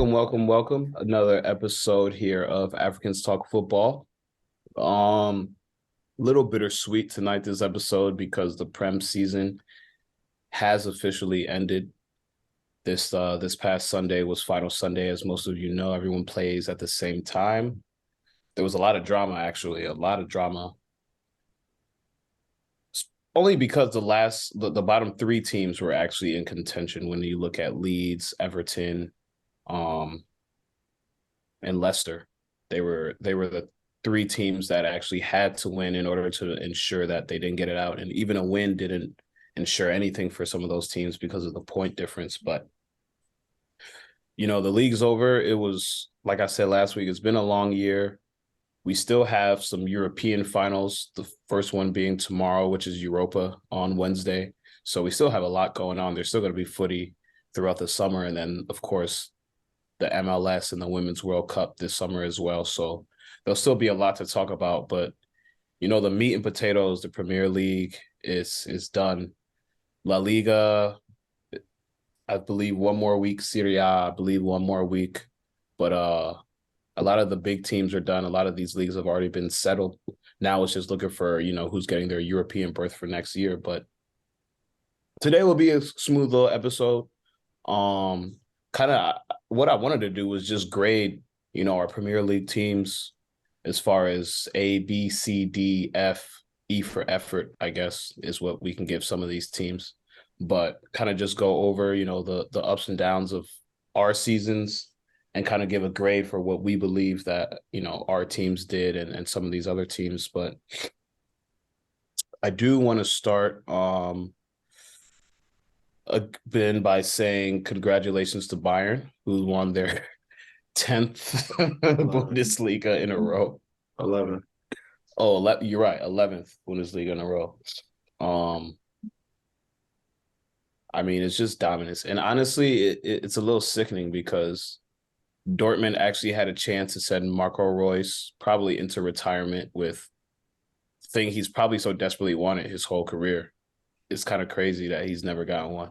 Welcome. Another episode here of Africans Talk Football. Little bittersweet tonight, this episode, because the Prem season has officially ended. This past Sunday was final Sunday, as most of you know. Everyone plays at the same time. There was a lot of drama, actually, a lot of drama. Only because the bottom three teams were actually in contention when you look at Leeds, Everton, and Leicester. They were the three teams that actually had to win in order to ensure that they didn't get it out. And even a win didn't ensure anything for some of those teams because of the point difference. But, the league's over. It was, like I said last week, it's been a long year. We still have some European finals, the first one being tomorrow, which is Europa on Wednesday. So we still have a lot going on. There's still going to be footy throughout the summer. And then, of course, the MLS and the Women's World Cup this summer as well. So there'll still be a lot to talk about. But, the meat and potatoes, the Premier League is done. La Liga, I believe one more week. Serie A, I believe one more week. But a lot of the big teams are done. A lot of these leagues have already been settled. Now it's just looking for, who's getting their European berth for next year. But today will be a smooth little episode. Kind of what I wanted to do was just grade, our Premier League teams as far as A, B, C, D, F, E for effort, I guess, is what we can give some of these teams. But kind of just go over, the ups and downs of our seasons and kind of give a grade for what we believe that, our teams did and some of these other teams. But I do want to start by saying congratulations to Bayern, who won their 10th Bundesliga in a row. 11. Oh, you're right. 11th Bundesliga in a row. I mean, it's just dominance. And honestly, it's a little sickening because Dortmund actually had a chance to send Marco Reus probably into retirement with the thing he's probably so desperately wanted his whole career. It's kind of crazy that he's never gotten one.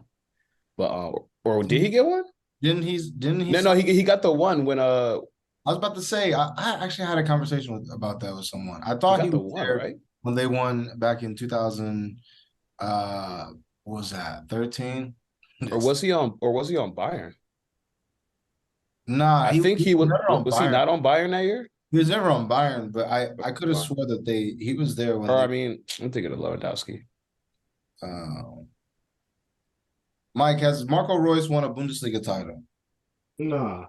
But or did he get one? Didn't he? No, he got the one when I was about to say I actually had a conversation about that with someone. I thought he he got the was one, there right? when they won back in 2000. What was that, 13? Or was he on Bayern? Nah, I he, think he he was was never on he Bayern. not on Bayern that year? He was never on Bayern, but I could have swore that he was there when Or they. I mean, I'm thinking of Lewandowski. Uh, Mike, has Marco Reus won a Bundesliga title? Nah.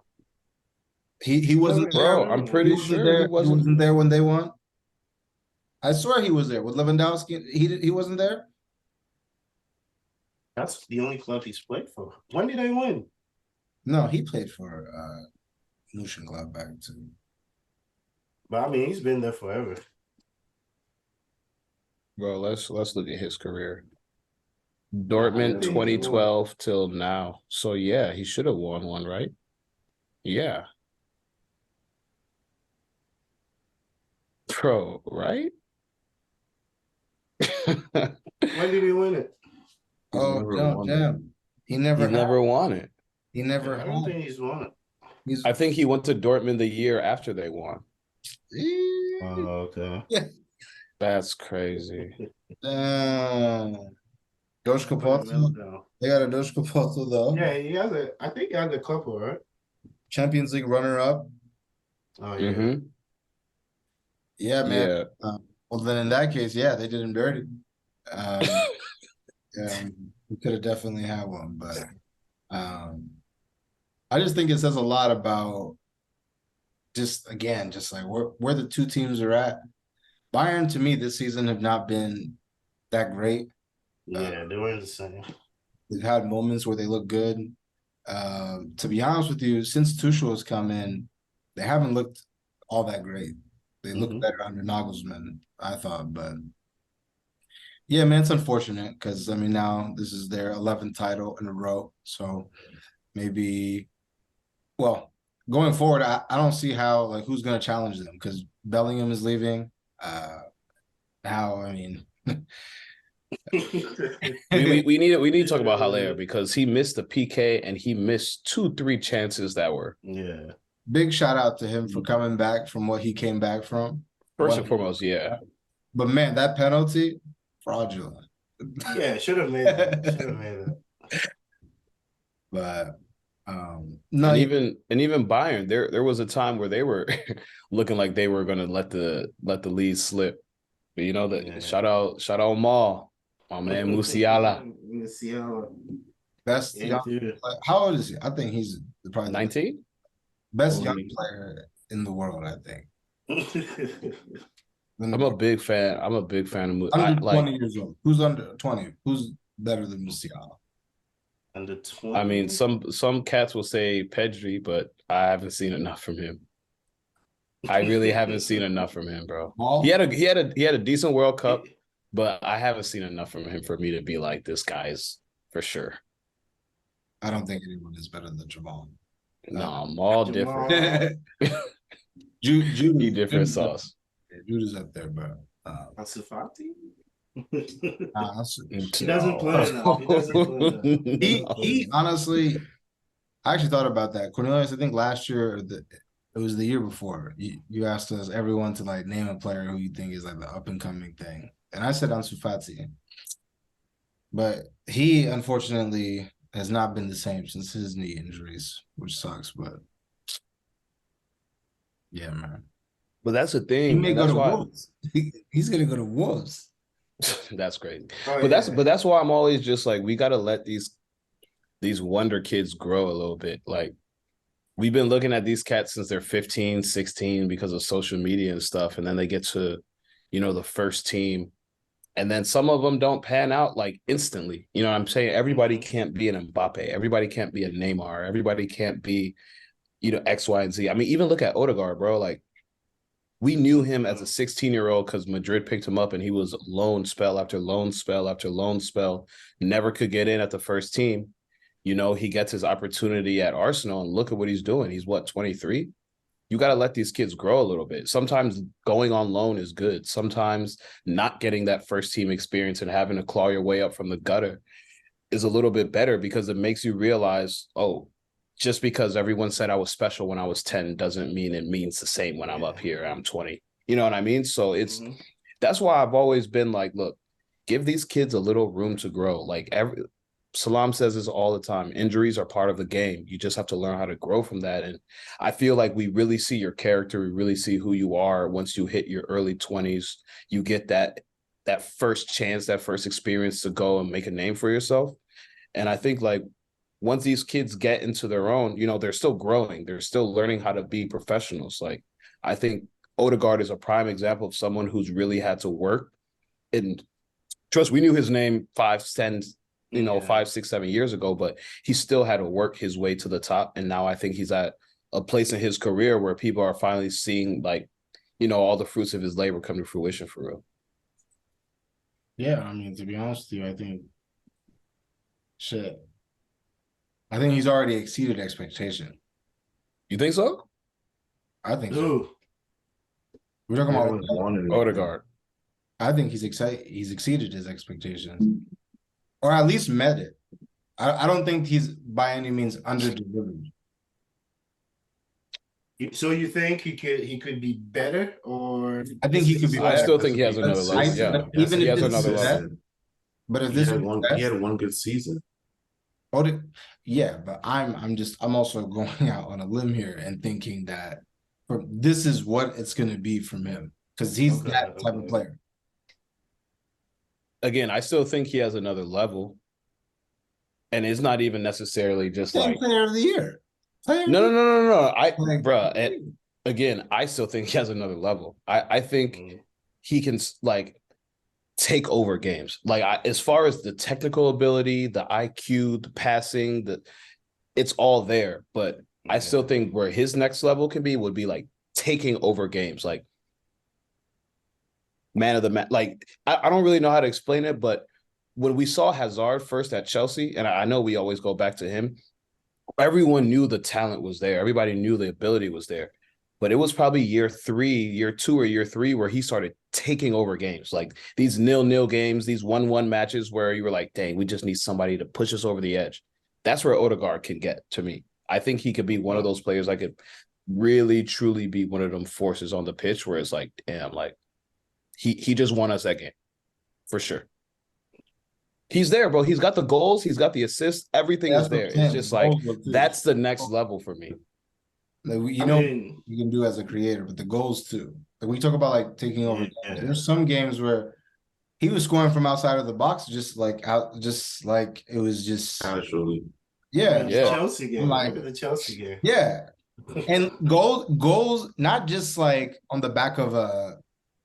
He wasn't there. Bro, I'm He pretty wasn't sure he there. He wasn't. wasn't there when they won. I swear he was there with Lewandowski. He wasn't there. That's the only club he's played for. When did they win? No, he played for Mönchengladbach too. But I mean, he's been there forever. Bro, let's look at his career. Dortmund 2012 till now. So yeah, he should have won one, right? Yeah. Bro, right? When did he win it? Oh, no, damn. He never won it. He never I don't think he's won it. I think he went to Dortmund the year after they won. Oh, okay. That's crazy. Joshka Porto. They got a Joshka Porto though. Yeah, I think he has a couple, right? Champions League runner-up. Oh, yeah. Mm-hmm. Yeah, man. Yeah. Well, then in that case, yeah, they did him dirty. We could have definitely had one, but I just think it says a lot about just like where the two teams are at. Bayern, to me, this season have not been that great. Yeah, they were the same. They've had moments where they look good. To be honest with you, since Tuchel has come in, they haven't looked all that great. They look better under Nagelsmann, I thought. But yeah, man, it's unfortunate because, I mean, now this is their 11th title in a row. So maybe, well, going forward, I don't see how, who's going to challenge them because Bellingham is leaving. I mean, We need to talk about Haller because he missed the PK and he missed 2-3 chances that were. Yeah. Big shout out to him for coming back from what he came back from. First and foremost, yeah. But man, that penalty, fraudulent. Yeah, should have made that. Should have made that. But no, and even Bayern, there was a time where they were looking like they were gonna let the lead slip. But you know that shout out Maul, my man Musiala. Best young player. How old is he? I think he's probably 19. Best young player in the world, I think. I'm a big fan. I'm a big fan of Musiala. Under 20 years old. Who's under 20? Who's better than Musiala? Under 20. I mean, some cats will say Pedri, but I haven't seen enough from him. I really haven't seen enough from him, bro. He had a decent World Cup, but I haven't seen enough from him for me to be like, this guy's for sure. I don't think anyone is better than Jamal. No, I'm all different. Judy different sauce. Judy's up there, bro. Ansu Fati? He doesn't play enough. He honestly, I actually thought about that. Cornelius, I think last year, it was the year before, you asked us, everyone, to like name a player who you think is like the up and coming thing. And I said Ansu Fati. But he, unfortunately, has not been the same since his knee injuries, which sucks. But yeah, man. But that's the thing. He may go to Wolves. He's gonna go to Wolves. That's great. But that's why I'm always just like, we gotta let these wonder kids grow a little bit. Like, we've been looking at these cats since they're 15, 16 because of social media and stuff, and then they get to, the first team. And then some of them don't pan out like instantly. You know what I'm saying? Everybody can't be an Mbappe. Everybody can't be a Neymar. Everybody can't be, X, Y, and Z. I mean, even look at Odegaard, bro. Like, we knew him as a 16-year-old because Madrid picked him up and he was loan spell after loan spell after loan spell. Never could get in at the first team. He gets his opportunity at Arsenal and look at what he's doing. He's 23? You got to let these kids grow a little bit. Sometimes going on loan is good. Sometimes not getting that first team experience and having to claw your way up from the gutter is a little bit better because it makes you realize, oh, just because everyone said I was special when I was 10 doesn't mean it means the same when I'm up here, I'm 20. You know what I mean? So that's why I've always been like, look, give these kids a little room to grow. Like Salam says this all the time. Injuries are part of the game. You just have to learn how to grow from that. And I feel like we really see your character. We really see who you are once you hit your early 20s. You get that first chance, that first experience to go and make a name for yourself. And I think like once these kids get into their own, they're still growing. They're still learning how to be professionals. Like, I think Odegaard is a prime example of someone who's really had to work. And trust, we knew his name 5, 6, 7 years ago, but he still had to work his way to the top. And now I think he's at a place in his career where people are finally seeing like, all the fruits of his labor come to fruition for real. Yeah, I mean, to be honest with you, I think he's already exceeded expectation. You think so? I think so. We're talking about Odegaard. I think he's exceeded his expectations. Or at least met it. I don't think he's by any means under-delivered. So you think he could be better, or I think he could be better. I still think he has another level. Yeah, even he if has another level. But if he had one good season. Yeah, but I'm also going out on a limb here and thinking that this is what it's going to be from him because he's that type of player. Again, I still think he has another level, and it's not even necessarily just like player of the year. No. Again, I still think he has another level. I think he can like take over games. Like as far as the technical ability, the IQ, the passing, it's all there. But I still think where his next level would be like taking over games, like man of the match. Like I don't really know how to explain it, but when we saw Hazard first at Chelsea, and I know we always go back to him, everyone knew the talent was there. Everybody knew the ability was there. but it was probably year 2 or year 3 where he started taking over games. Like these 0-0 games, these 1-1 matches where you were like, dang, we just need somebody to push us over the edge. That's where Odegaard can get to me. I think he could be one of those players that could really, truly be one of them forces on the pitch where it's like, damn, like he just won us that game for sure. He's there, bro. He's got the goals. He's got the assists. Everything is there. It's just like, that's the next level for me. Like, you know, you can do as a creator, but the goals too. Like we talk about like taking over. Yeah. There's some games where he was scoring from outside of the box, just like it was just casually. Yeah, The Chelsea game. Like, Look at the Chelsea game. Yeah, and goals, not just like on the back of a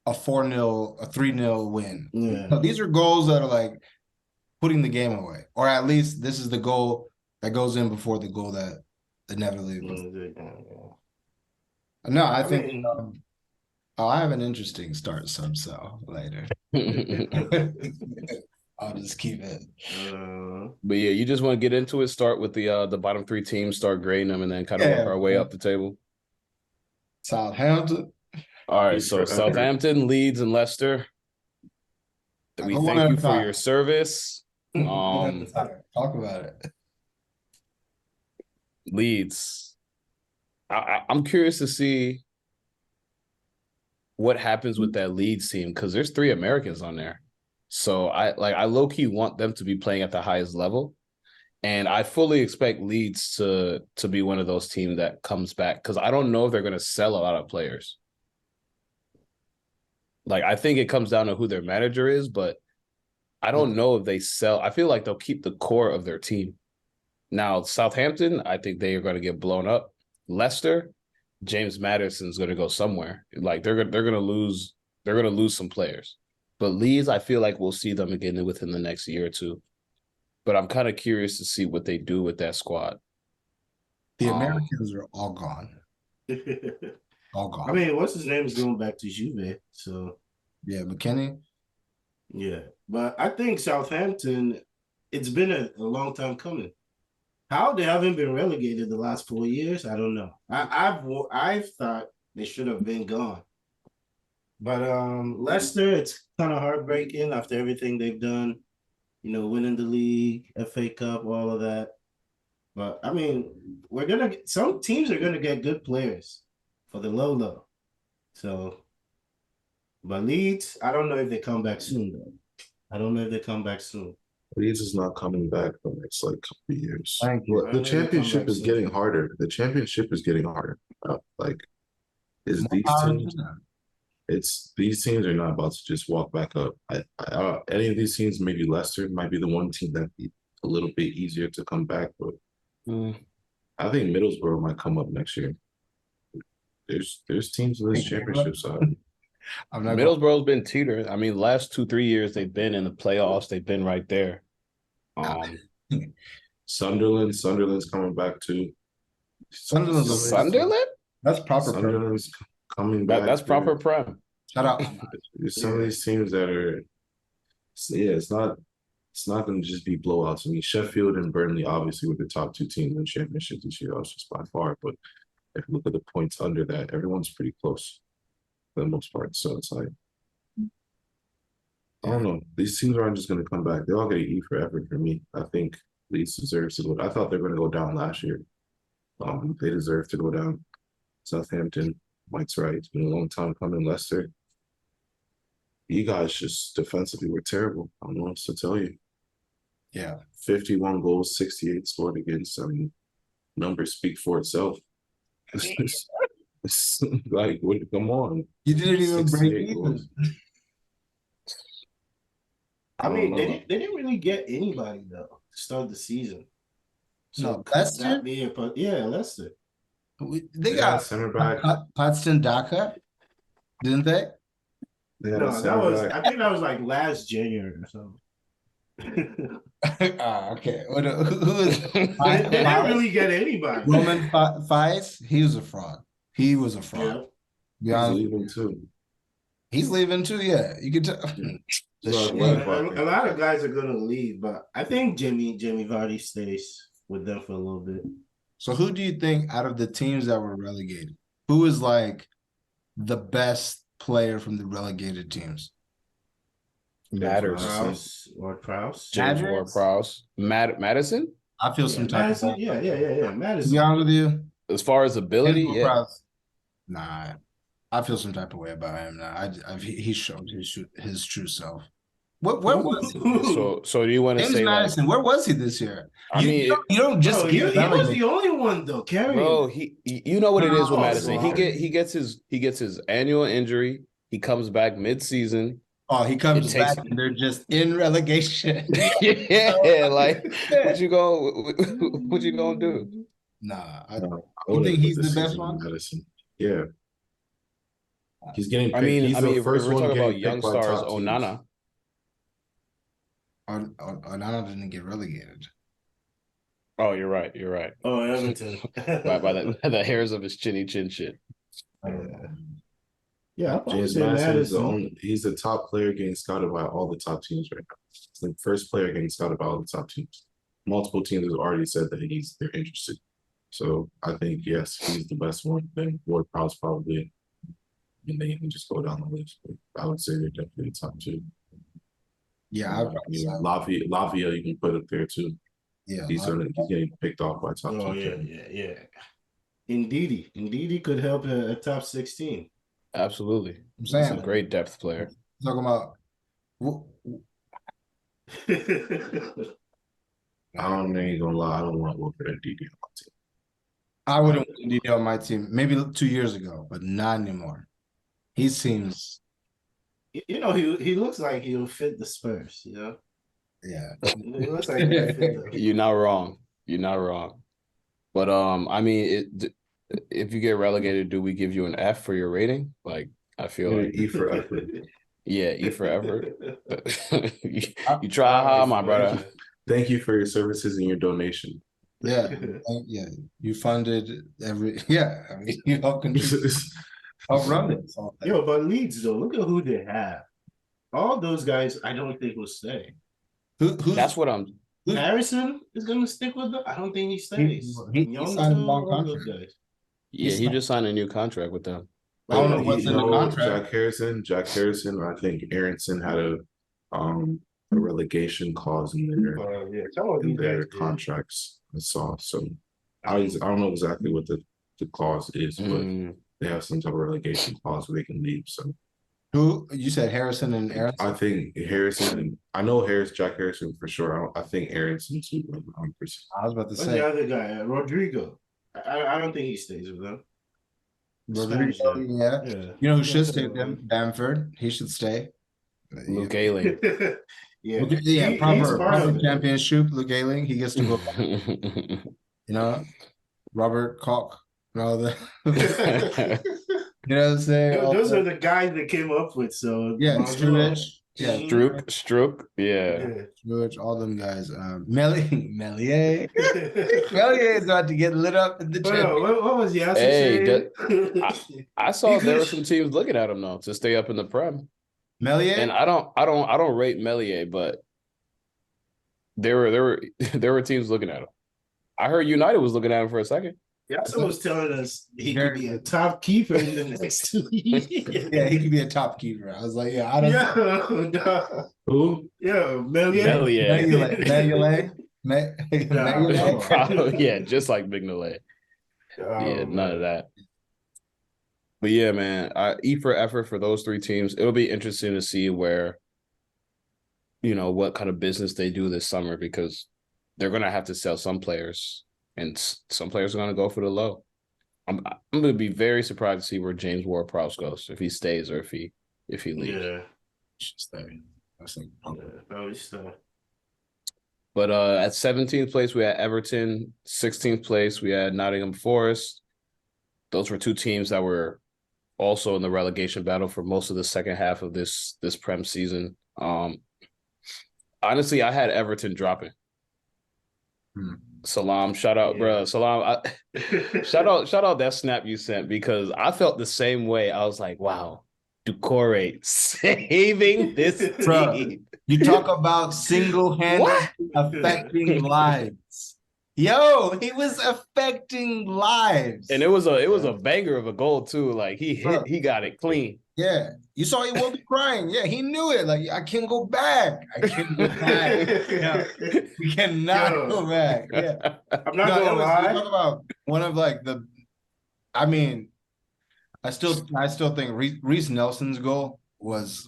4-0, a 3-0 win. Yeah. No, these are goals that are like putting the game away, or at least this is the goal that goes in before the goal that inevitably. No, I think I have an interesting start so later. I'll just keep it. But yeah, you just want to get into it. Start with the bottom 3 teams, start grading them, and then kind of work our way up the table. Southampton. All right, so Southampton, Leeds, and Leicester. We thank you for your service. Talk about it. Leeds. I'm curious to see what happens with that Leeds team because there's 3 Americans on there. So I low-key want them to be playing at the highest level. And I fully expect Leeds to be one of those teams that comes back because I don't know if they're going to sell a lot of players. Like, I think it comes down to who their manager is, but I don't know if they sell. I feel like they'll keep the core of their team. Now, Southampton, I think they are going to get blown up. Leicester, James Maddison's going to go somewhere. Like they're going to lose some players. But Leeds, I feel like we'll see them again within the next year or 2. But I'm kind of curious to see what they do with that squad. The Americans are all gone. All gone. I mean, what's his name is going back to Juve, so yeah, McKennie. Yeah, but I think Southampton, it's been a long time coming. How they haven't been relegated the last 4 years, I don't know. I've thought they should have been gone. But Leicester, it's kind of heartbreaking after everything they've done, winning the league, FA Cup, all of that. But I mean, some teams are gonna get good players for the low. So, but Leeds, I don't know if they come back soon though. Leeds is not coming back for the next couple of years. Well, the championship is getting harder. The championship is getting harder. These teams are not about to just walk back up. Any of these teams, maybe Leicester might be the one team that be a little bit easier to come back, but I think Middlesbrough might come up next year. There's teams in this championship side. Middlesbrough's been teetering. I mean, last 2-3 years they've been in the playoffs. They've been right there. Sunderland's coming back too. Sunderland? That's proper. Sunderland's coming back. That's proper prem. Shout out. There's some of these teams that are. Yeah, it's not going to just be blowouts. I mean, Sheffield and Burnley obviously were the top 2 teams in the championship this year, just by far. But if you look at the points under that, everyone's pretty close for the most part. So it's like, I don't know. These teams aren't just going to come back. They're all going to eat forever for me. I think Leeds deserves to go. I thought they were going to go down last year. They deserve to go down. Southampton, Mike's right. It's been a long time coming. Leicester, you guys just defensively were terrible. I don't know what else to tell you. Yeah. 51 goals, 68 scored against. I mean, numbers speak for itself. It's like, come on. You didn't even break even. I mean, they didn't really get anybody though to start the season. So Leicester? Leicester. They got center back. Paxton Daka, didn't they? I think that was like last January or something. Okay. Who is? They didn't really get anybody. Roman Fies, he was a fraud. Yeah. He's leaving too. He's leaving too. Yeah, you can tell. A lot of guys are gonna leave, but I think Jimmy Vardy stays with them for a little bit. So who do you think out of the teams that were relegated, Who is like the best player from the relegated teams? Matters. Prowse. James Matters? Ward-Prowse. Madison? I feel some type Madison. of way. Yeah. To be Madison. honest with you, As far as ability, James yeah. Ward-Prowse, nah, I feel some type of way about him now. He showed his true self. Where was he? So do you want to James say Madison, where was he this year? I mean, You don't just Bro, get he was relegated. the only one though carrying. bro, you know what it is with No, Madison. bro. He gets his annual injury. He comes back mid-season. Oh, he comes It takes- back and they're just in relegation. Yeah, like what you gonna do? Nah, You think he's the best one? Medicine. Yeah. He's getting picked. I mean, He's the if first we're one talking about getting young picked by stars, top teams. Onana. Onana didn't get relegated. Oh, you're right. You're right. Oh, Everton. by the hairs of his chinny chin shit. Yeah, James Madison he's the top player getting scouted by all the top teams right now. He's the first player getting scouted by all the top teams. Multiple teams have already said that they're interested. So I think yes, he's the best one. Then Ward-Prowse probably, and then you can just go down the list. But I would say they're definitely the top two. Yeah, Lavia you can put up there too. Yeah, he's getting picked off by top Oh teams. yeah. Indeed, could help a top 16. Absolutely. I'm saying He's a great depth player. Talking about. I ain't gonna lie. I don't want Wilfred and Didi on my team. I wouldn't want Didi on my team. Maybe 2 years ago, but not anymore. He seems. You know, he looks like he'll fit the Spurs. You know. Yeah. It looks like he'll fit them. You're not wrong. You're not wrong. But I mean, if you get relegated, do we give you an F for your rating? Like, I feel like E for effort. Yeah, E for effort. you try hard, my brother. Thank you for your services and your donation. Yeah. Yeah. You funded every. Yeah. I mean, you help run it. Yo, but Leeds though, look at who they have. All those guys, I don't think will stay. That's what I'm. Harrison is gonna stick with them. I don't think he stays. He signed a long contract. Yeah, he just signed a new contract with them. I don't know what's in the contract. Jack Harrison. I think Aronson had a relegation clause in their contracts. I saw. So I don't know exactly what the clause is, but they have some type of relegation clause where they can leave. So who you said Harrison and Aronson? I think Harrison and I know Jack Harrison for sure. I think Aronson too. I was about to say the other guy, Rodrigo. I don't think he stays with them. Rodrigo, yeah. You know who should stay with them? Bamford. He should stay. Luke Ayling. Yeah, proper championship. Luke Ayling. He gets to go back. You know, Robert Koch. No, you know what I'm saying? Those are the guys that came up with. So yeah, Struich. Yeah, Strook. Yeah. Struich, all them guys. Melier. Melier is about to get lit up in the chat. What was Yasser saying? I saw there were some teams looking at him though to stay up in the Prem. Melier, and I don't rate Melier, but there were teams looking at him. I heard United was looking at him for a second. Yasser was telling us he could be a top keeper in the next 2 years. Yeah, he could be a top keeper. I was like, yeah, I don't know. Who? Yeah, Melier. Probably, yeah, just like Mignolet. Yeah, none of that. But yeah, man, E for effort for those three teams. It'll be interesting to see where, what kind of business they do this summer because they're going to have to sell some players and some players are going to go for the low. I'm going to be very surprised to see where James Ward-Prowse goes, if he stays or if he leaves. Yeah. Should stay. Probably stay. But at 17th place, we had Everton. 16th place, we had Nottingham Forest. Those were two teams that were also in the relegation battle for most of the second half of this Prem season. Honestly, I had Everton dropping. Salam, shout out, bro. Salam, shout out that snap you sent because I felt the same way. I was like, wow, Doucouré saving this team. You talk about single-handedly affecting lives. Yo, he was affecting lives. And it was a banger of a goal too. Like he got it clean. Yeah. You saw he will be crying. Yeah, he knew it. Like, I can't go back. I can't go back. Yeah. We cannot go back. Yeah. I'm not gonna lie. You talk about one of like I mean, I still think Reece Nelson's goal was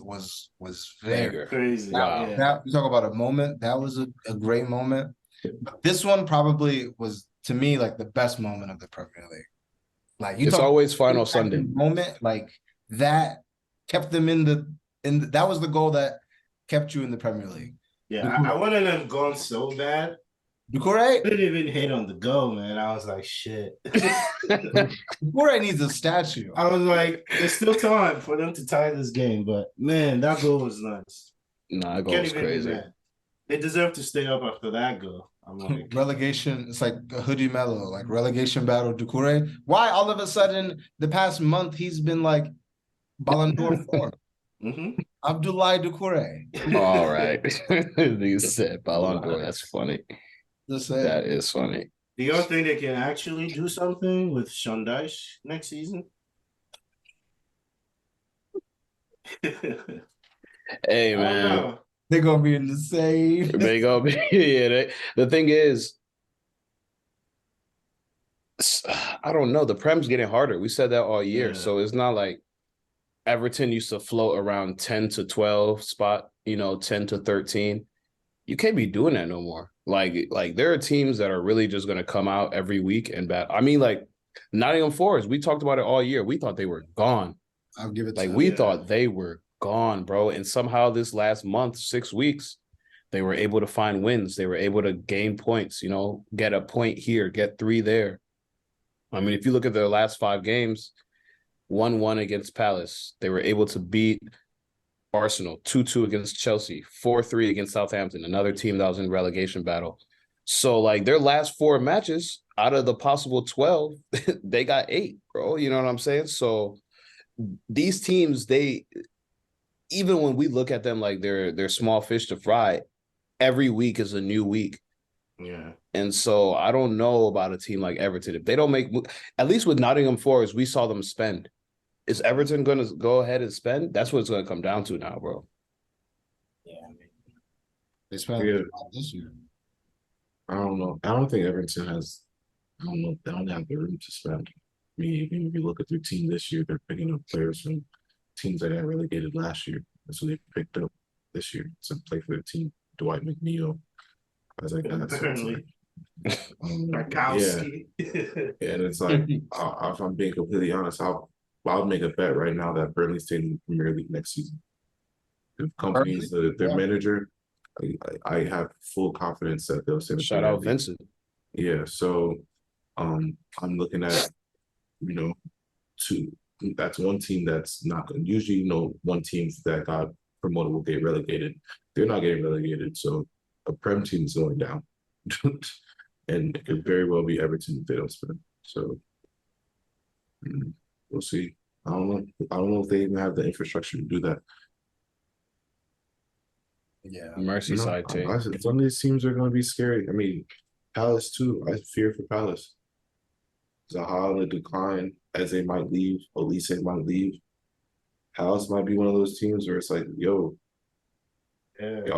very crazy. Wow. You talk about a moment. That was a great moment. But this one probably was, to me, like the best moment of the Premier League. Like, it's always final Sunday moment, like that kept them that was the goal that kept you in the Premier League. Yeah, I wanted them gone so bad. Doucouré? I didn't even hit on the goal, man. I was like, shit. Doucouré needs a statue. I was like, there's still time for them to tie this game, but man, that goal was nice. Nah, that goal was crazy. They deserve to stay up after that goal. I'm like, relegation, it's like a Hoodie Mello, like relegation battle, Doucouré. Why all of a sudden the past month he's been like Ballon d'Or form? Abdoulaye Doucouré. All right. You said Ballon d'Or. That's funny. That is funny. Do you think they can actually do something with Sean Dyche next season? Hey, man. They're going to be in the same. They're going to be, yeah. The thing is, I don't know. The Prem's getting harder. We said that all year. Yeah. So it's not like Everton used to float around 10 to 12 spot, 10 to 13. You can't be doing that no more. Like there are teams that are really just going to come out every week and bat. I mean, like Nottingham Forest, we talked about it all year. We thought they were gone. I'll give it to we thought they were gone, bro. And somehow this last month, 6 weeks, they were able to find wins. They were able to gain points, get a point here, get 3 there. I mean, if you look at their last 5 games, 1-1 against Palace. They were able to beat Arsenal, 2-2 against Chelsea, 4-3 against Southampton, another team that was in relegation battle. So, like, their last 4 matches, out of the possible 12, they got 8, bro. You know what I'm saying? So, these teams, even when we look at them like they're small fish to fry, every week is a new week. Yeah. And so, I don't know about a team like Everton. If they don't make – at least with Nottingham Forest, we saw them spend. Is Everton going to go ahead and spend? That's what it's going to come down to now, bro. Yeah, I mean, they spent this year. I don't know. I don't think Everton has. I don't know. They don't have the room to spend. I mean, if you look at their team this year, they're picking up players from teams that got relegated last year. That's what they picked up this year to play for their team. Dwight McNeil, guys like that. So it's like, yeah, and it's like, if I'm being completely honest, I'll make a bet right now that Burnley stays in the Premier League next season. If companies, their manager, I have full confidence that they'll stay in the Shout out Vincent. Yeah, so I'm looking at, that's one team that's not good. Usually, one team that got promoted will get relegated. They're not getting relegated, so a Prem team is going down. And it could very well be Everton if they don't spend. So we'll see. I don't know if they even have the infrastructure to do that. Yeah. Merseyside team. Some of these teams are going to be scary. I mean, Palace too. I fear for Palace. Zaha in the decline, as they might leave, Elise might leave. Palace might be one of those teams where it's like, yo, it's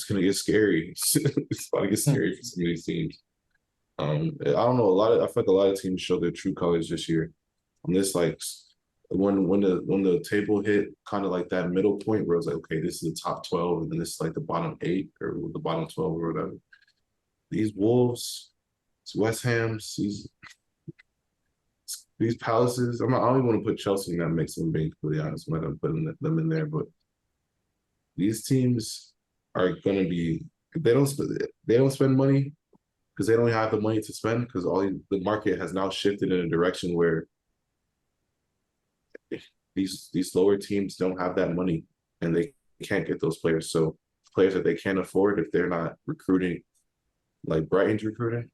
gonna get scary. It's about to get scary for some of these teams. I don't know. I feel like a lot of teams show their true colors this year. And this, like, when the table hit kind of like that middle point where it was like, okay, this is the top 12, and then this is like the bottom 8 or the bottom 12 or whatever. These Wolves, these West Hams, these Palaces. I don't even want to put Chelsea in that mix. I'm being completely honest. I'm not gonna put them in there, but these teams are gonna be. If they don't spend money because they don't have the money to spend because the market has now shifted in a direction where these lower teams don't have that money and they can't get those players. So players that they can't afford if they're not recruiting, like Brighton's recruiting.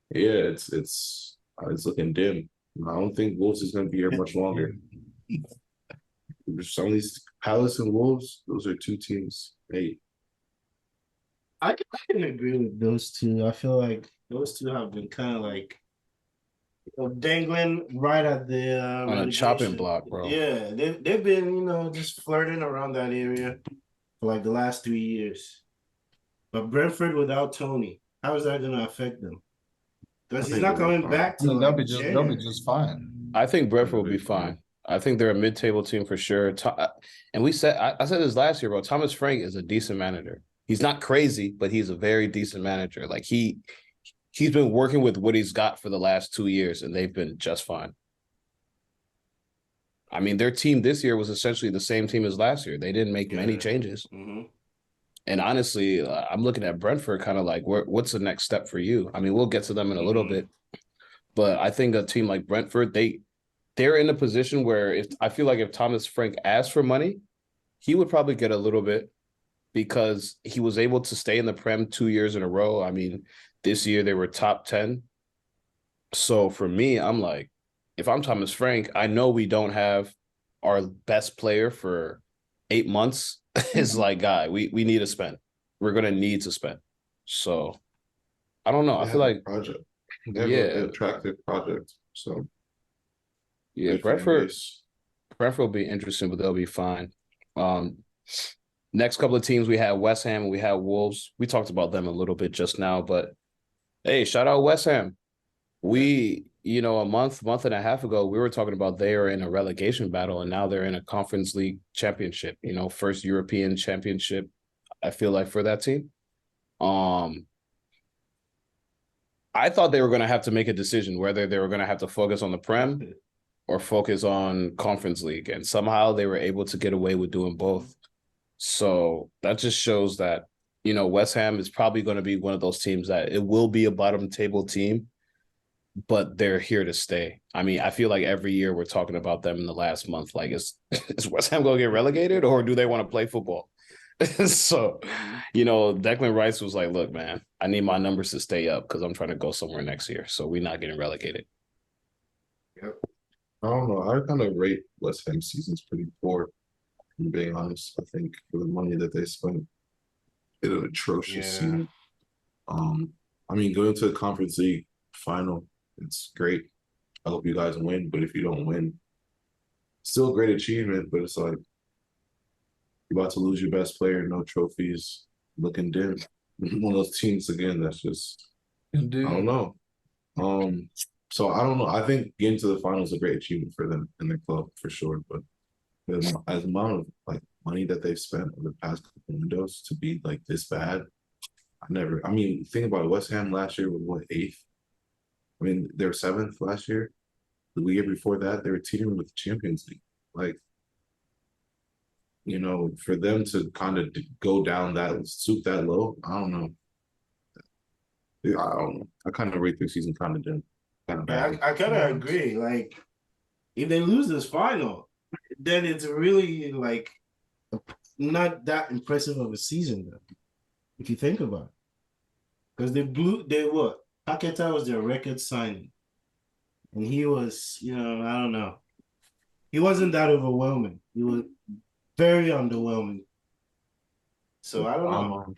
Yeah, it's looking dim. I don't think Wolves is going to be here much longer. Some of these Palace and Wolves, those are 2 teams. Hey, I can agree with those two. I feel like those two have been kind of like dangling right at the On a chopping relegation. block, bro. Yeah, they've been just flirting around that area for like the last 3 years. But Brentford without Tony, how is that going to affect them? Because I he's think not they'll be coming fine. back I mean, till like they'll be January. just fine. I think Brentford will They'll be be fine. fine. I think they're a mid-table team for sure. And I said this last year, bro. Thomas Frank is a decent manager. He's not crazy, but he's a very decent manager. Like he's been working with what he's got for the last 2 years, and they've been just fine. I mean, their team this year was essentially the same team as last year. They didn't make many changes. Mm-hmm. And honestly, I'm looking at Brentford kind of like, what's the next step for you? I mean, we'll get to them in a little bit, but I think a team like Brentford, they're in a position where if Thomas Frank asked for money, he would probably get a little bit because he was able to stay in the Prem 2 years in a row. I mean, this year they were top 10. So for me, I'm like, if I'm Thomas Frank, I know we don't have our best player for 8 months. It's like, guy, we need to spend. We're gonna need to spend. So I don't know. They I feel have a like, project. They have yeah, an attractive project. So yeah, good fan base. Brentford will be interesting, but they'll be fine. Um, next couple of teams we have West Ham and we have Wolves. We talked about them a little bit just now, but hey, shout out West Ham. A month and a half ago, we were talking about they are in a relegation battle, and now they're in a Conference League championship. First European championship. I feel like for that team. I thought they were going to have to make a decision whether they were going to have to focus on the Prem or focus on Conference League, and somehow they were able to get away with doing both. So that just shows that West Ham is probably going to be one of those teams that it will be a bottom table team, but they're here to stay. I mean, I feel like every year we're talking about them in the last month. Like, is West Ham going to get relegated or do they want to play football? So, Declan Rice was like, look, man, I need my numbers to stay up because I'm trying to go somewhere next year. So we're not getting relegated. Yep. I don't know. I kind of rate West Ham seasons pretty poor, to be being honest. I think for the money that they spent, it's an atrocious season. I mean, going to the Conference League final, it's great. I hope you guys win, but if you don't win, still a great achievement, but it's like you're about to lose your best player, no trophies, looking dim. One of those teams again that's just Indeed. I don't know. So I don't know. I think getting to the final is a great achievement for them and their club for sure. But as amount of like money that they've spent over the past couple windows to be like this bad, I mean, think about it. West Ham last year was what, eighth? I mean, they were seventh last year. The year before that, they were teetering with the Champions League. Like, for them to kind of go down that, stoop that low, I don't know. I don't know. I kind of rate their season kind of dim. Yeah, I kind of agree. Like, if they lose this final, then it's really like not that impressive of a season, though, if you think about it. Because they what? Paqueta was their record signing. And he was, I don't know. He wasn't that overwhelming. He was very underwhelming. So I don't know.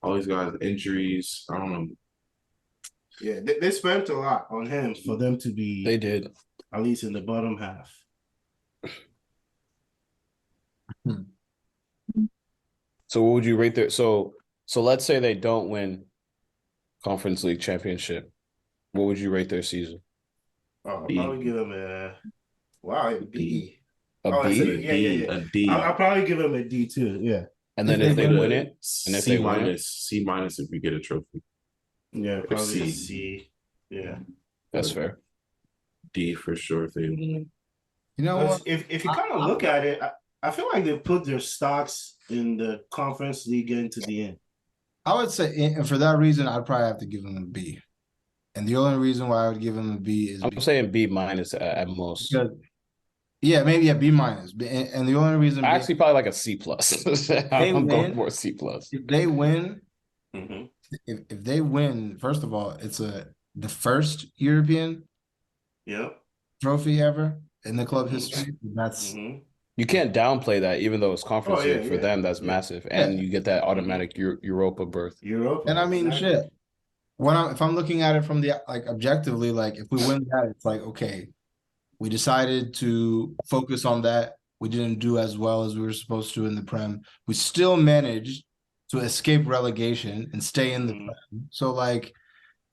All these guys, injuries, I don't know. Yeah, they spent a lot on him for them to be. They did. At least in the bottom half. So what would you rate their so let's say they don't win Conference League championship. What would you rate their season? Oh, I'll probably give them a B. A B? Yeah. A D. I'll probably give them a D too. Yeah. And then if they win it, and if C they win it, C minus if we get a trophy. Yeah, probably C. C. Yeah. That's fair. D for sure if they win. You know what? If you kind of look at it, I feel like they put their stocks in the Conference League into the end. I would say, and for that reason, I'd probably have to give them a B. And the only reason why I would give them a B is I'm saying B minus at most. Yeah, maybe a B minus. And the only reason actually probably like a C plus. I'm going for a C plus. If they win, if they win, first of all, it's the first European trophy ever in the club history. That's You can't downplay that, even though it's Conference League for them. That's massive, and you get that automatic Europa berth. Europa, And I mean, shit. If I'm looking at it from the like objectively, like if we win that, it's like okay, we decided to focus on that. We didn't do as well as we were supposed to in the Prem. We still managed to escape relegation and stay in the Prem. So like,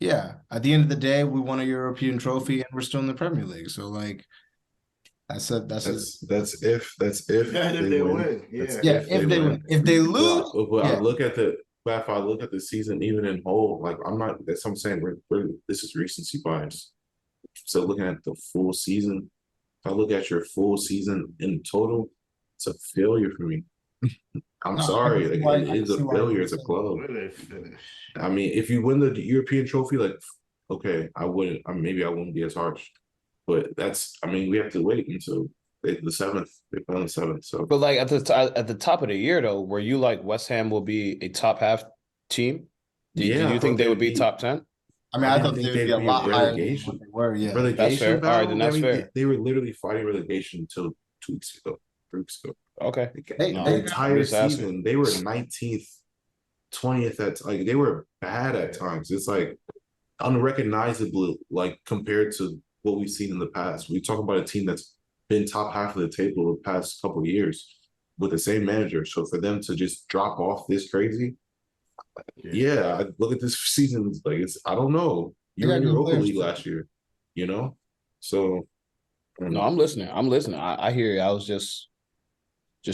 yeah, at the end of the day, we won a European trophy and we're still in the Premier League. So like, that's if they win. Yeah, if they win. If they lose, but I look at but if I look at the season even in whole, like I'm not. That's what I'm saying. This is recency bias. So looking at the full season, if I look at your full season in total, it's a failure for me. I'm sorry, it is a failure as a club. I mean, if you win the European trophy, like okay, maybe I wouldn't be as harsh. But we have to wait until the seventh. They play on the seventh. So, but like at the top of the year, though, were you like West Ham will be a top half team? Do you think they would be top 10? I mean, I thought they would be a lot higher than what they were. Yeah, relegation battle. All right, then that's fair. They were literally fighting relegation until 2 weeks ago, 3 weeks ago. Okay, the entire season they were 19th, 20th. Like they were bad at times. It's like unrecognizable, like compared to what we've seen in the past. We're talking about a team that's been top half of the table the past couple of years with the same manager. So for them to just drop off this crazy, I look at this season like I don't know. You were in Europa League last year, So no, I'm listening. I hear you. I was just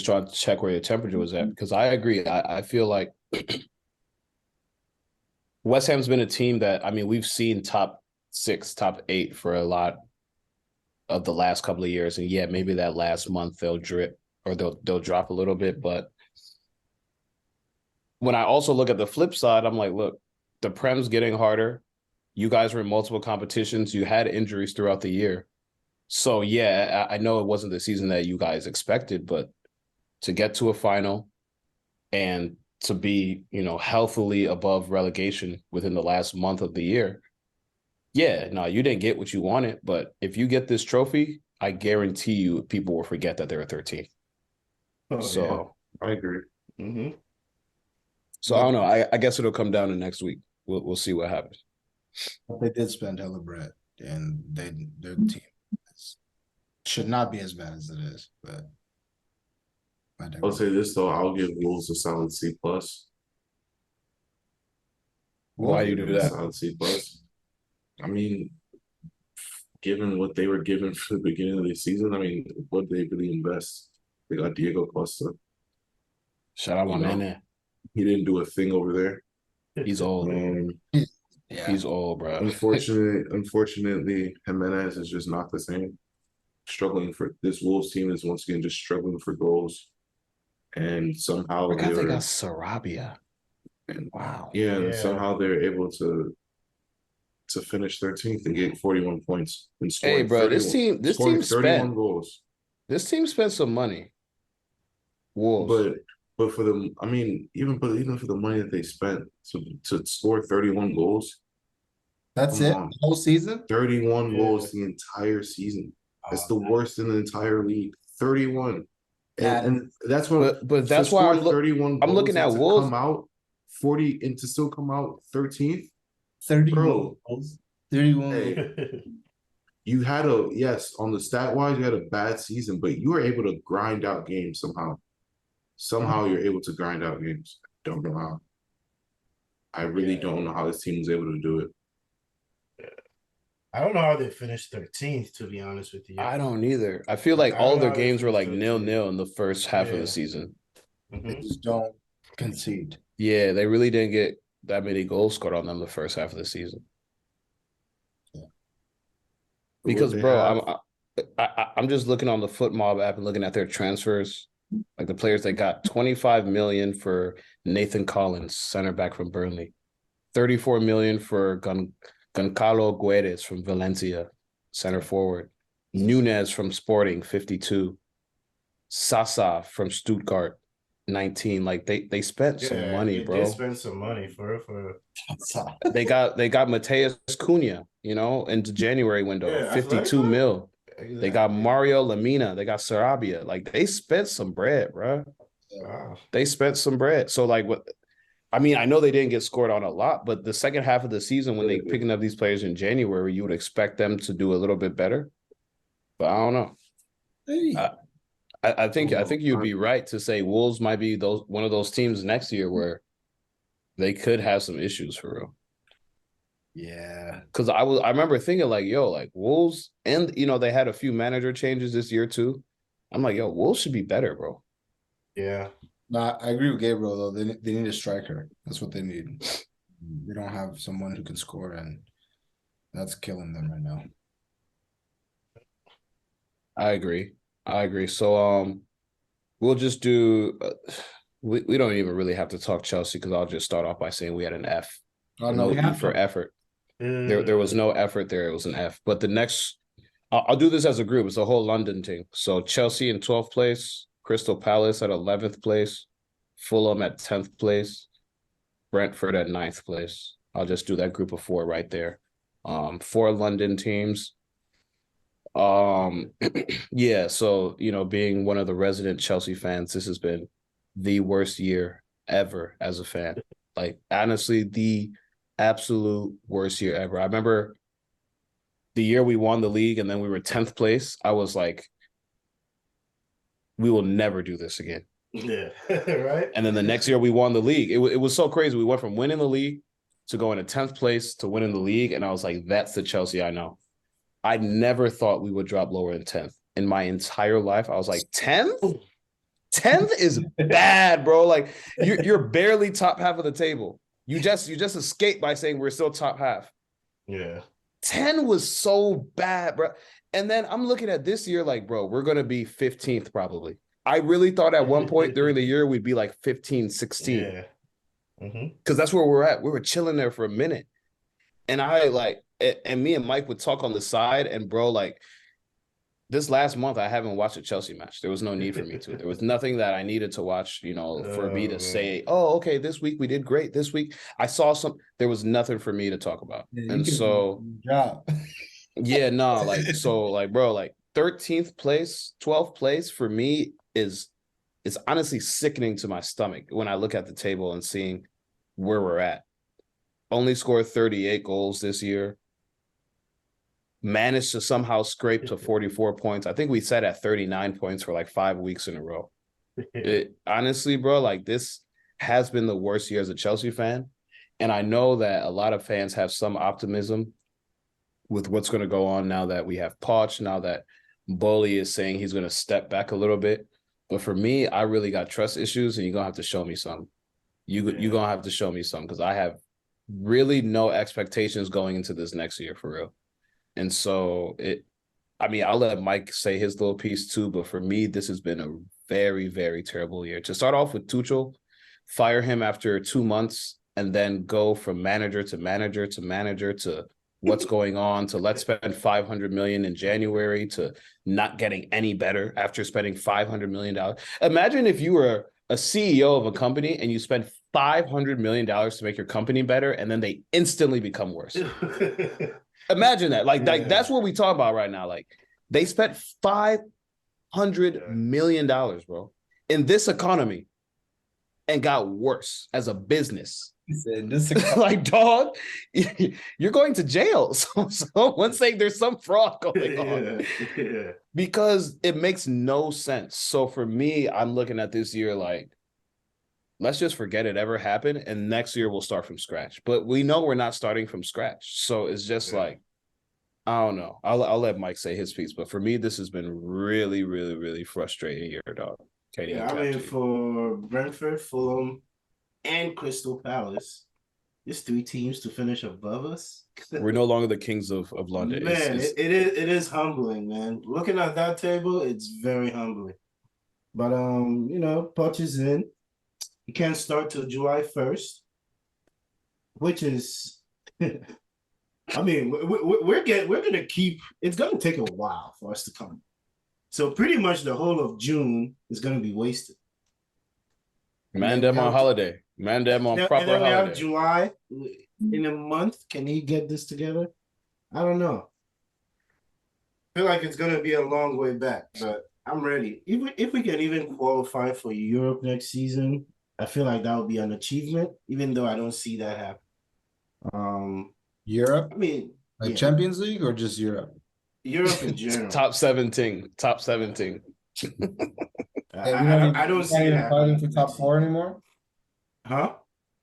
trying to check where your temperature was at because I agree. I feel like West Ham's been a team that we've seen top 6, top 8 for a lot of the last couple of years, and maybe that last month they'll drip or they'll drop a little bit. But when I also look at the flip side, I'm like, look, the Prem's getting harder. You guys were in multiple competitions. You had injuries throughout the year. So I know it wasn't the season that you guys expected, but to get to a final and to be, healthily above relegation within the last month of the year. Yeah, no, you didn't get what you wanted, but if you get this trophy, I guarantee you people will forget that they were 13th. I agree. Mm-hmm. So I don't know. I guess it'll come down to next week. We'll see what happens. They did spend hella bread, and their team should not be as bad as it is. But I'll say this though: I'll give Wolves a solid C plus. Why do you do that? Solid C plus. I mean, given what they were given for the beginning of the season, what did they really invest? They got Diego Costa. Shout out my man. He didn't do a thing over there. He's old. He's old, bro. Unfortunately, Jimenez is just not the same. This Wolves team is once again just struggling for goals, and somehow they got Sarabia. And wow, and somehow they're able to finish 13th and get 41 points and scoring. Hey, bro, this team 31 spent goals. This team spent some money. Wolves. But for even for the money that they spent to score 31 goals. That's it? The whole season? 31 goals the entire season. That's the worst in the entire league. 31. And that's what but that's why I'm 31 I'm looking at Wolves come out 40 and to still come out 13th. 31 goals. 31 hey, you had on the stat wise, you had a bad season, but you were able to grind out games somehow. Somehow you're able to grind out games. Don't know how. I really don't know how this team was able to do it. I don't know how they finished 13th, to be honest with you. I don't either. I feel like all their games were like 0-0 in the first half of the season. They just don't concede. Yeah, they really didn't get that many goals scored on them the first half of the season. Yeah. Because, bro, I'm just looking on the FootMob app and looking at their transfers. Like the players that got 25 million for Nathan Collins, center back from Burnley, 34 million for Goncalo Guedes from Valencia, center forward, Nunez from Sporting, 52, Sasa from Stuttgart, 19. Like they spent some money, bro. They spent some money for They got Mateus Cunha, in the January window, 52 mil. Exactly. They got Mario Lemina. They got Sarabia. Like, they spent some bread, bro. Wow. They spent some bread. So, like, what? I mean, I know they didn't get scored on a lot, but the second half of the season, when they picking up these players in January, you would expect them to do a little bit better. But I don't know. Hey. I think you'd be right to say Wolves might be one of those teams next year where they could have some issues for real. Yeah. Because I remember thinking like, yo, like Wolves, and they had a few manager changes this year too. I'm like, yo, Wolves should be better, bro. Yeah. No, I agree with Gabriel though. They need a striker. That's what they need. They don't have someone who can score, and that's killing them right now. I agree. So we'll just do. We don't even really have to talk Chelsea because I'll just start off by saying we had an F. Oh no, No we E have for to. effort. There was no effort there. It was an F. But the next, I'll do this as a group. It's a whole London thing. So Chelsea in 12th place, Crystal Palace at 11th place, Fulham at 10th place, Brentford at 9th place. I'll just do that group of 4 right there. 4 London teams. Yeah, so being one of the resident Chelsea fans, this has been the worst year ever as a fan. Like, honestly, the absolute worst year ever. I remember the year we won the league and then we were 10th place. I was like, we will never do this again. Yeah. Right. And then the next year we won the league. It was so crazy. We went from winning the league to going to 10th place to winning the league. And I was like, that's the Chelsea I know. I never thought we would drop lower than 10th in my entire life. I was like, 10th? 10th is bad, bro. Like, you're barely top half of the table. You just escaped by saying we're still top half. Yeah. 10 was so bad, bro. And then I'm looking at this year like, bro, we're going to be 15th probably. I really thought at one point during the year we'd be like 15, 16. Yeah. Because that's where we're at. We were chilling there for a minute. And and me and Mike would talk on the side, and bro, like, this last month I haven't watched a Chelsea match. There was no need for me to. There was nothing that I needed to watch, for me to say, oh, okay, this week we did great. This week I saw there was nothing for me to talk about. Yeah, and so yeah, no, bro, like 13th place, 12th place for me is honestly sickening to my stomach when I look at the table and seeing where we're at. Only scored 38 goals this year. Managed to somehow scrape to 44 points. I think we sat at 39 points for like 5 weeks in a row. Honestly, bro, like, this has been the worst year as a Chelsea fan. And I know that a lot of fans have some optimism with what's going to go on now that we have Poch, now that Bowley is saying he's going to step back a little bit. But for me, I really got trust issues, and you're going to have to show me some. You're going to have to show me some, because I have really no expectations going into this next year for real. And so I'll let Mike say his little piece too, but for me, this has been a very, very terrible year. To start off with Tuchel, fire him after 2 months, and then go from manager to manager to manager to what's going on, to let's spend $500 million in January, to not getting any better after spending $500 million. Imagine if you were a CEO of a company and you spend $500 million to make your company better, and then they instantly become worse. Imagine that. Like, that's what we talk about right now. Like, they spent $500 million, bro, in this economy, and got worse as a business. Like, dog, you're going to jail. So someone's saying there's some fraud going on. Because it makes no sense. So for me, I'm looking at this year like, let's just forget it ever happened, and next year we'll start from scratch. But we know we're not starting from scratch. So it's just like, I don't know. I'll let Mike say his piece. But for me, this has been really, really, really frustrating year, dog. I mean, for Brentford, Fulham, and Crystal Palace, there's 3 teams to finish above us. We're no longer the kings of London. Man, it is humbling, man. Looking at that table, it's very humbling. But Poch is in. He can't start till July 1st, which is, I mean, we're gonna keep. It's gonna take a while for us to come. So pretty much the whole of June is gonna be wasted. Man, them on holiday. Man, them on proper holiday. And then we have July in a month. Can he get this together? I don't know. feel like it's gonna be a long way back, but I'm ready. If we can even qualify for Europe next season, I feel like that would be an achievement, even though I don't see that happen. Europe, I mean, like yeah, Champions League or just Europe? Europe in general. Top 17. Top 17. Yeah, you don't I even, don't you're not see it even fighting happening for next top season. four anymore. Huh?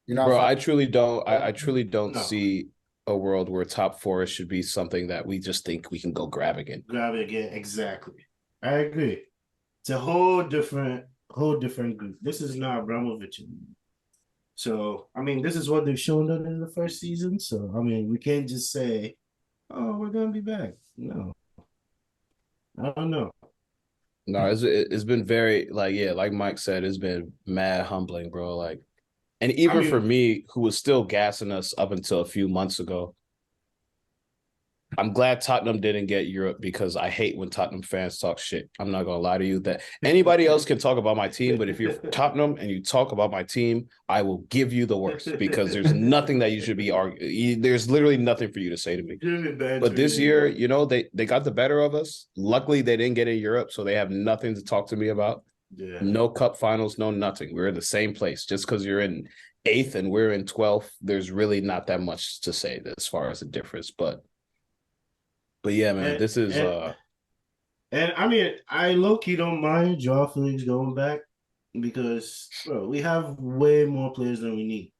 You're not Bro, I fighting. truly don't. I truly don't No. see a world where top four should be something that we just think we can go grab again. Grab it again. Exactly. I agree. It's a whole different group. This is not Abramovich. So, I mean, this is what they've shown us in the first season. So, I mean, we can't just say, oh, we're going to be back. No, I don't know. No, it's been very like Mike said, it's been mad humbling, bro. Like, and I even for mean, me, who was still gassing us up until a few months ago, I'm glad Tottenham didn't get Europe because I hate when Tottenham fans talk shit. I'm not gonna lie to you that anybody else can talk about my team, but if you're Tottenham and you talk about my team, I will give you the worst because there's nothing that you should be arguing. There's literally nothing for you to say to me. But this year, you know, they got the better of us. Luckily, they didn't get in Europe, so they have nothing to talk to me about. Yeah. No cup finals, no nothing. We're in the same place. Just because you're in 8th and we're in 12th, there's really not that much to say as far as the difference. But yeah, man, And, this is and I mean, I low key don't mind Joao Felix going back because, bro, we have way more players than we need.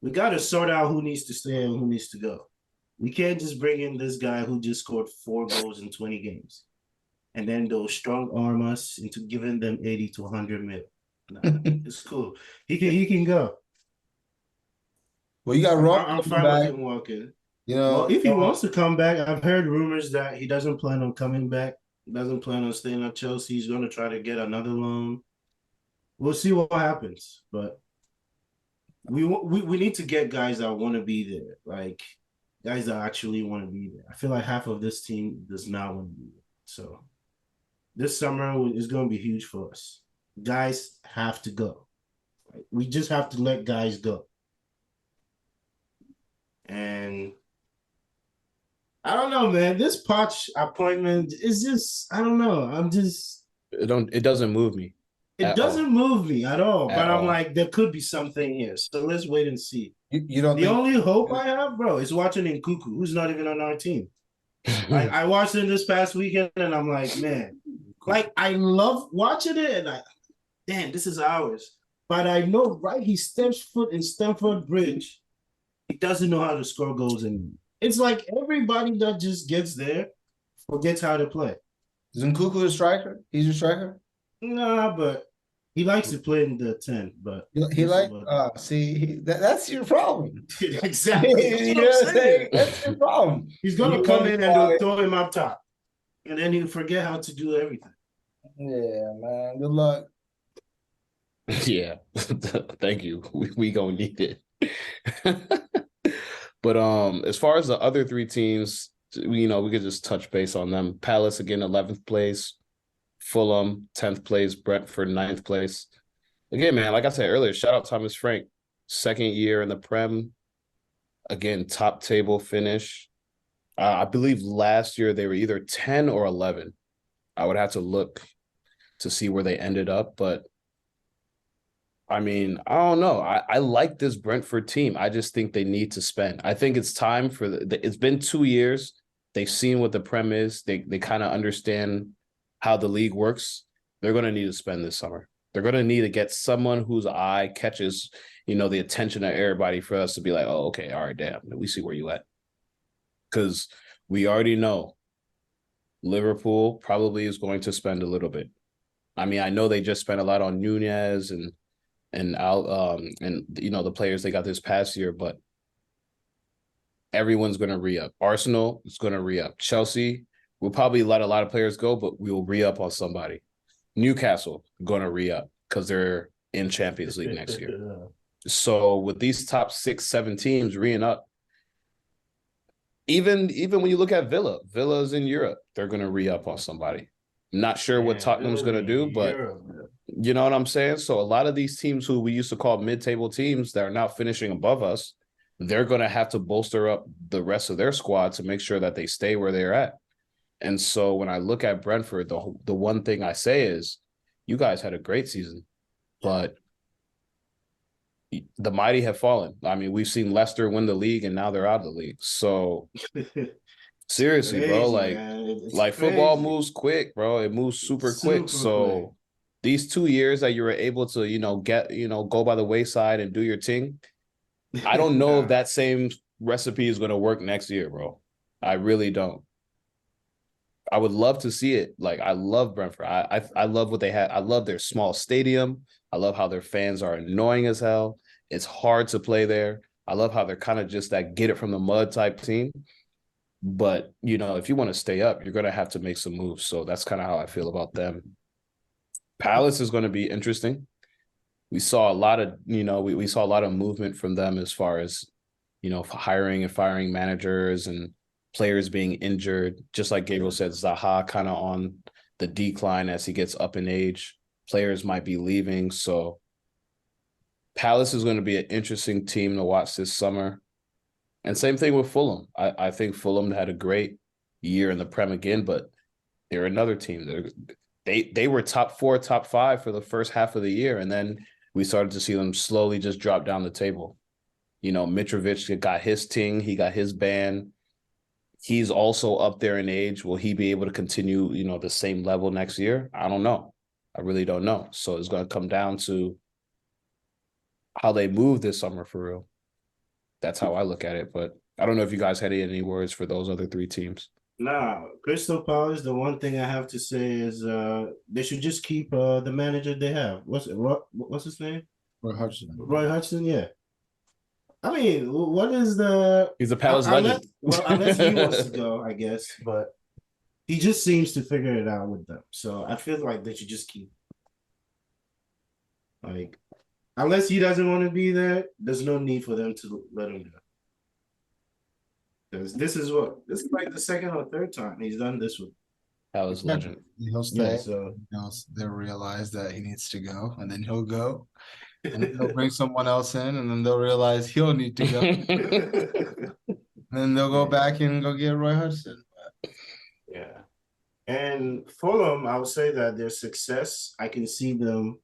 We got to sort out who needs to stay and who needs to go. We can't just bring in this guy who just scored 4 goals in 20 games and then they'll strong arm us into giving them 80 to 100 mil. Nah, it's cool. He can go. Well, you got Rome I'm coming fine with back. him walking. You Well, know, if he wants to come back, I've heard rumors that he doesn't plan on coming back. He doesn't plan on staying at Chelsea. He's going to try to get another loan. We'll see what happens, but we need to get guys that want to be there, like guys that actually want to be there. I feel like half of this team does not want to be there. So this summer is going to be huge for us. Guys have to go. We just have to let guys go. And I don't know, man. This Poch appointment is just, I don't know. it doesn't move me. It doesn't move me at all. At But I'm all. like, there could be something here. So let's wait and see. you don't The think only hope I have, bro, is watching Nkuku, who's not even on our team. I watched him this past weekend, and I'm like, man, like I love watching it, and damn, this is ours. But I know, right? He steps foot in Stamford Bridge. He doesn't know how to score goals anymore. It's like everybody that just gets there forgets how to play. isn't Nkuku a striker? He's a striker. Nah, but he likes to play in the 10. But He like see that's your problem. exactly. You know what I'm saying? That's your problem. He's gonna come in and they'll throw him up top, and then he'll forget how to do everything. Yeah, man. Good luck. Yeah. Thank you. We gonna need it. But as far as the other 3 teams, we could just touch base on them. Palace again, 11th place. Fulham, 10th place. Brentford, 9th place. Again, man, like I said earlier, shout out Thomas Frank. 2nd year in the Prem. Again, top table finish. I believe last year they were either 10 or 11. I would have to look to see where they ended up, but I mean, I don't know. I like this Brentford team. I just think they need to spend. I think it's time for it's been 2 years. They've seen what the Prem is. They kind of understand how the league works. They're going to need to spend this summer. They're going to need to get someone whose eye catches, the attention of everybody for us to be like, oh, okay, all right, damn, we see where you at. Because we already know Liverpool probably is going to spend a little bit. I mean, I know they just spent a lot on Nunez and the players they got this past year, but everyone's going to re-up. Arsenal is going to re-up. Chelsea will probably let a lot of players go, but we will re-up on somebody. Newcastle going to re-up because they're in Champions League next year. So with these top 6, 7 teams re up, even when you look at Villa's in Europe, they're going to re-up on somebody. Not sure what Tottenham's going to do, but you know what I'm saying? So a lot of these teams who we used to call mid-table teams that are now finishing above us, they're going to have to bolster up the rest of their squad to make sure that they stay where they're at. And so when I look at Brentford, the one thing I say is, you guys had a great season, but the mighty have fallen. I mean, we've seen Leicester win the league, and now they're out of the league. So seriously, bro, Crazy, man. It's like football crazy. moves quick, bro. It moves super quick. Super quick. So these 2 years that you were able to, go by the wayside and do your thing, I don't know if Nah. that same recipe is going to work next year, bro. I really don't. I would love to see it. Like, I love Brentford. I love what they had. I love their small stadium. I love how their fans are annoying as hell. It's hard to play there. I love how they're kind of just that get it from the mud type team. But, if you want to stay up, you're going to have to make some moves. So that's kind of how I feel about them. Palace is going to be interesting. We saw a lot of, we saw a lot of movement from them as far as, hiring and firing managers and players being injured. Just like Gabriel said, Zaha kind of on the decline as he gets up in age. Players might be leaving. So Palace is going to be an interesting team to watch this summer. And same thing with Fulham. I think Fulham had a great year in the Prem again, but they're another team. They were top 4, top 5 for the first half of the year, and then we started to see them slowly just drop down the table. Mitrovic got his ting, he got his ban. He's also up there in age. Will he be able to continue, the same level next year? I don't know. I really don't know. So it's going to come down to how they move this summer for real. That's how I look at it. But I don't know if you guys had any words for those other 3 teams. Nah, Crystal Palace, the one thing I have to say is they should just keep the manager they have. What's his name? Roy Hodgson. Roy Hodgson, yeah. I mean, what is the He's a Palace legend. Unless he wants to go, I guess, but he just seems to figure it out with them. So I feel like they should just keep unless he doesn't want to be there, there's no need for them to let him go. Because this is like the second or third time he's done this with Palace legend. He'll stay. Yeah, so They'll realize that he needs to go, and then he'll go. And they'll bring someone else in, and then they'll realize he'll need to go. And then they'll go back and go get Roy Hodgson. Yeah. And Fulham, I would say that their success, I can see them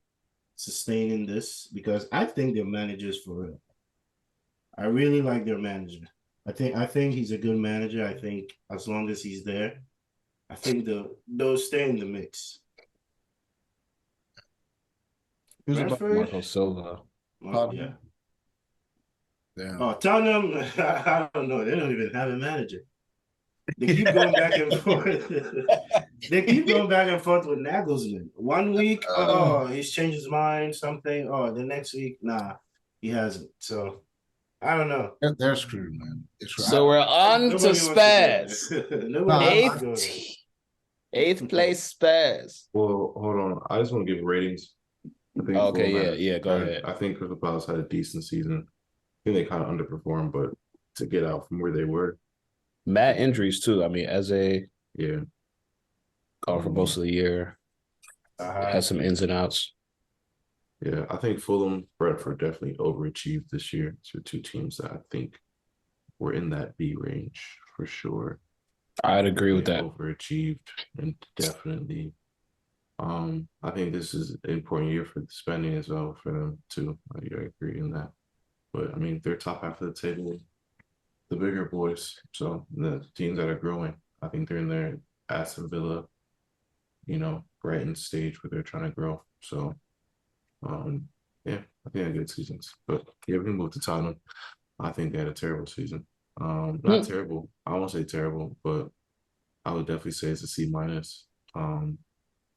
sustaining this because I think their manager's for real. I really like their manager. I think he's a good manager. I think as long as he's there, I think they'll stay in the mix. Who's about Marco Silva. Yeah. Damn. Oh, Tottenham, I don't know. They don't even have a manager. They keep going back and forth. They keep going back and forth with Nagelsmann. 1 week, he's changed his mind, something. Oh, the next week, nah, he hasn't. So I don't know. They're screwed, man. So we're on to Spurs. Eighth place Spurs. Well, hold on. I just want to give ratings. Okay, go ahead. I think Crystal Palace had a decent season. I think they kind of underperformed, but to get out from where they were. Mad injuries too. I mean, Eze gone for most of the year. Had some ins and outs. Yeah, I think Fulham, Brentford definitely overachieved this year. So 2 teams that I think were in that B range for sure. I'd agree with that. Overachieved and definitely. I think this is an important year for the spending as well for them too. I agree in that. But I mean, they're top half of the table, the bigger boys. So the teams that are growing, I think they're in there. Aston Villa, Brighton stage where they're trying to grow. So, yeah, I think they had good seasons. But yeah, we can move to Tottenham. I think they had a terrible season. Not terrible. I won't say terrible, but I would definitely say it's a C minus.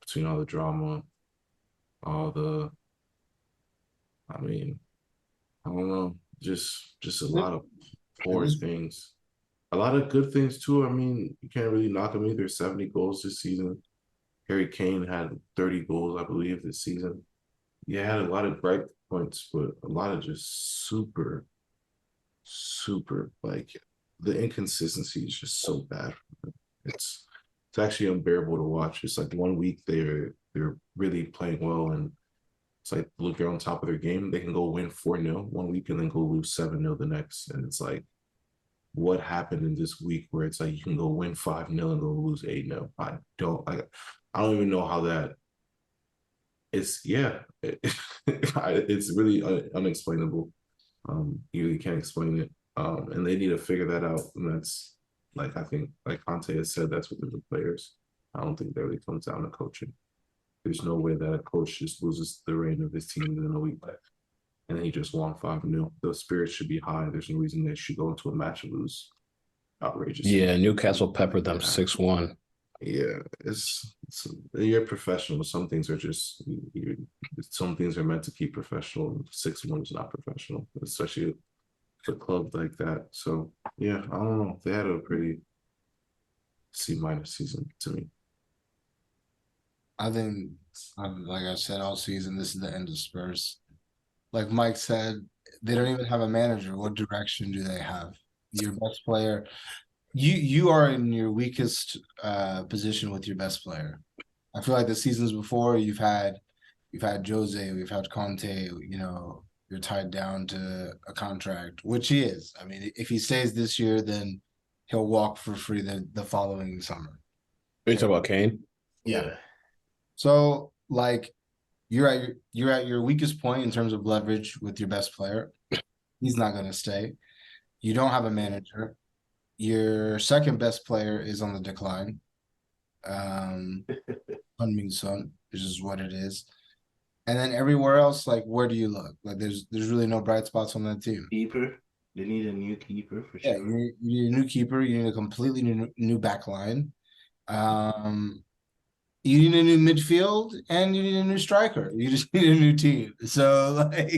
Between all the drama, I don't know, just a lot of poor things. A lot of good things too. I mean, you can't really knock them either. 70 goals this season. Harry Kane had 30 goals, I believe, this season. Yeah, had a lot of bright points, but a lot of just super, like the inconsistency is just so bad. It's actually unbearable to watch. It's like 1 week they're really playing well, and it's like, look, they're on top of their game. They can go win 4-0 1 week and then go lose 7-0 the next. And it's like, what happened in this week where it's like you can go win 5-0 and go lose 8-0. I don't even know how that. It's it's really unexplainable. You really can't explain it. And they need to figure that out. And that's like I think like Conte has said that's within the players. I don't think that really comes down to coaching. There's no way that a coach just loses the reign of his team in a week left. And then he just won 5-0. The spirits should be high. There's no reason they should go into a match and lose outrageously. Yeah, Newcastle peppered them 6-1. Yeah, it's you're professional. Some things are just some things are meant to keep professional. 6-1 is not professional, especially for clubs like that. So yeah, I don't know. They had a pretty C- season to me. I think, like I said all season, this is the end of Spurs. Like Mike said, they don't even have a manager. What direction do they have? Your best player, you are in your weakest position with your best player. I feel like the seasons before you've had Jose, we've had Conte. You're tied down to a contract, which he is. I mean, if he stays this year, then he'll walk for free the following summer. Are you talking about Kane? Yeah. So like you're at your weakest point in terms of leverage with your best player. He's not going to stay. You don't have a manager. Your second best player is on the decline. Heung-min Son, which is what it is. And then everywhere else, like where do you look? Like there's really no bright spots on that team. Keeper. They need a new keeper for Yeah, sure. you need a new keeper. You need a completely new back line. You need a new midfield and you need a new striker. You just need a new team. So, like,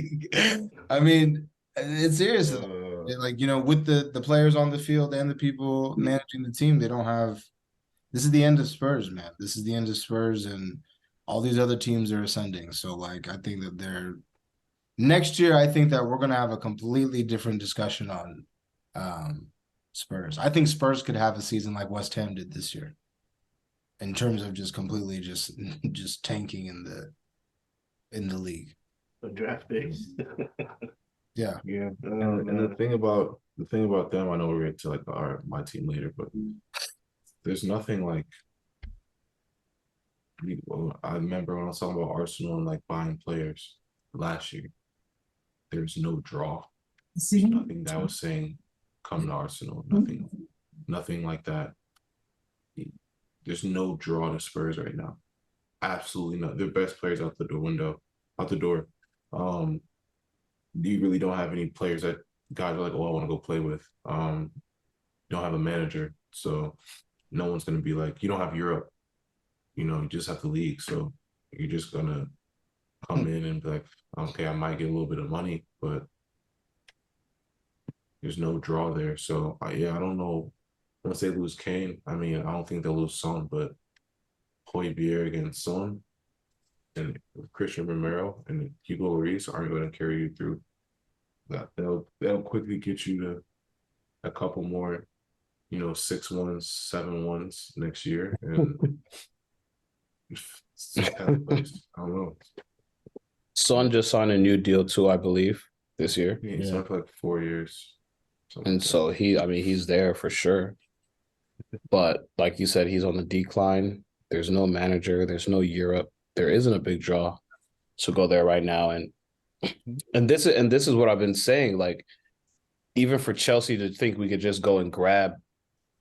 I mean, it's serious. Like, with the players on the field and the people managing the team, they don't have. This is the end of Spurs, man. This is the end of Spurs, and all these other teams are ascending. So, like, I think that next year. I think that we're gonna have a completely different discussion on Spurs. I think Spurs could have a season like West Ham did this year, in terms of just completely just tanking in the league. For draft picks. Yeah. Yeah. And the thing about them, I know we're going to like my team later, but there's nothing like I remember when I was talking about Arsenal and like buying players last year. There's no draw. There's nothing that was saying come to Arsenal. Nothing like that. There's no draw to Spurs right now. Absolutely not. Their best players out the door. You really don't have any players that guys are like, oh, I want to go play with. Don't have a manager, so no one's gonna be like, you don't have Europe. You just have the league, so you're just gonna come in and be like, okay, I might get a little bit of money, but there's no draw there. So I don't know. Once they lose Kane, I mean, I don't think they'll lose Son, but Højbjerg and Son and Christian Romero and Hugo Lloris aren't going to carry you through. That they'll quickly get you to a couple more, 6-1s, 7-1s next year, and I don't know. Son just signed a new deal too, I believe, this year. Yeah, he's signed for like 4 years. And so he's there for sure. But like you said, he's on the decline. There's no manager. There's no Europe. There isn't a big draw to go there right now. And this is what I've been saying. Like, even for Chelsea to think we could just go and grab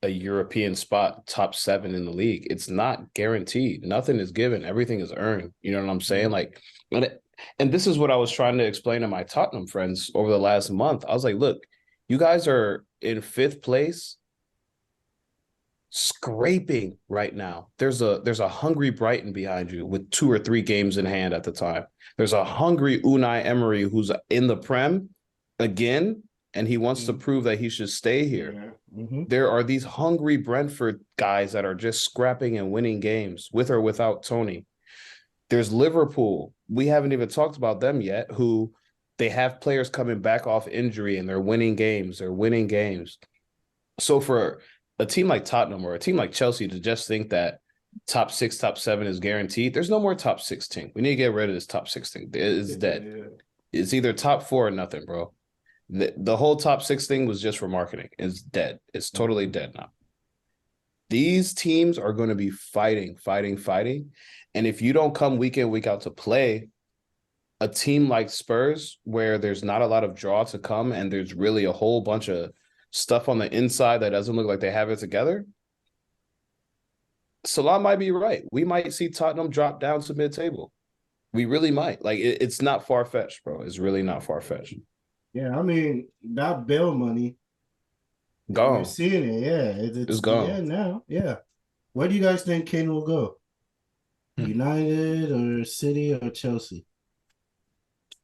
a European spot, top 7 in the league, it's not guaranteed. Nothing is given. Everything is earned. You know what I'm saying? Like, and this is what I was trying to explain to my Tottenham friends over the last month. I was like, look, you guys are in 5th place, scraping right now. There's a hungry Brighton behind you with 2 or 3 games in hand at the time. There's a hungry Unai Emery who's in the Prem again, and he wants to prove that he should stay here. There are these hungry Brentford guys that are just scrapping and winning games with or without Tony. There's Liverpool. We haven't even talked about them yet, who they have players coming back off injury and they're winning games. So for a team like Tottenham or a team like Chelsea to just think that top 6, top 7 is guaranteed, there's no more top 16. We need to get rid of this top 16. It's dead. It's either top 4 or nothing, bro. The whole top 6 thing was just for marketing. It's dead. It's totally dead now. These teams are going to be fighting. And if you don't come week in, week out to play, a team like Spurs, where there's not a lot of draw to come and there's really a whole bunch of stuff on the inside that doesn't look like they have it together, Salah might be right. We might see Tottenham drop down to mid-table. We really might. Like, it's not far-fetched, bro. It's really not far-fetched. Yeah, I mean, that bill money, Gone. you're seeing it. Yeah, it's gone. Yeah, now. Yeah. Where do you guys think Kane will go? United or City or Chelsea?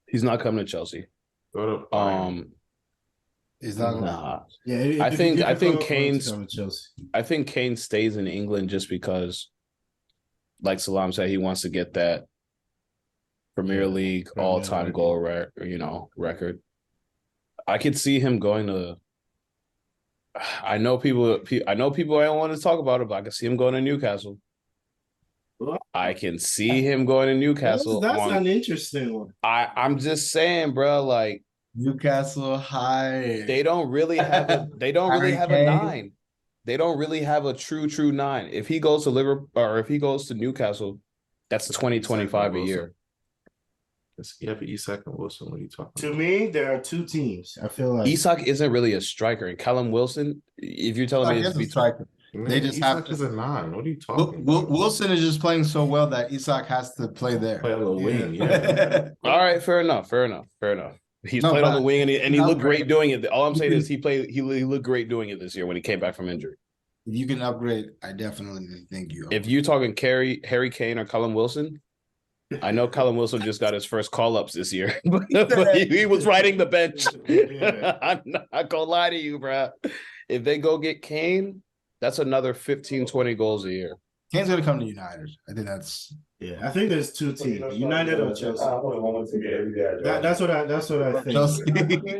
He's not coming to Chelsea. Go to He's not going. Nah. Yeah, I think Chelsea. I think Kane stays in England just because, like Salam said, he wants to get that Premier League all-time goal record. I could see him going to. I know people I don't want to talk about it, but I can see him going to Newcastle. I can see him going to Newcastle. That's an interesting one. I'm just saying, bro. Like, Newcastle high. they don't really have a 9. They don't really have a true 9. If he goes to Liverpool or if he goes to Newcastle, that's 20-25 a year. Yeah, but Isak and Wilson, what are you talking To about? me, there are 2 teams. I feel like Isak isn't really a striker, and Callum Wilson, if you're telling me it's a striker. They just Isak have is a 9. What are you talking about? Wilson is just playing so well that Isak has to play there. Play on the wing, yeah. All right, fair enough. He's played on the wing and he looked great doing it. All I'm saying is he looked great doing it this year when he came back from injury. If you can upgrade, I definitely think you. If you're talking Harry Kane or Callum Wilson, I know Callum Wilson just got his first call-ups this year, but he was riding the bench. I'm not gonna lie to you, bro. If they go get Kane, that's another 15, 20 goals a year. Kane's gonna come to United. I think that's. Yeah, I think there's 2 teams, United or Chelsea. That's what I think. Chelsea.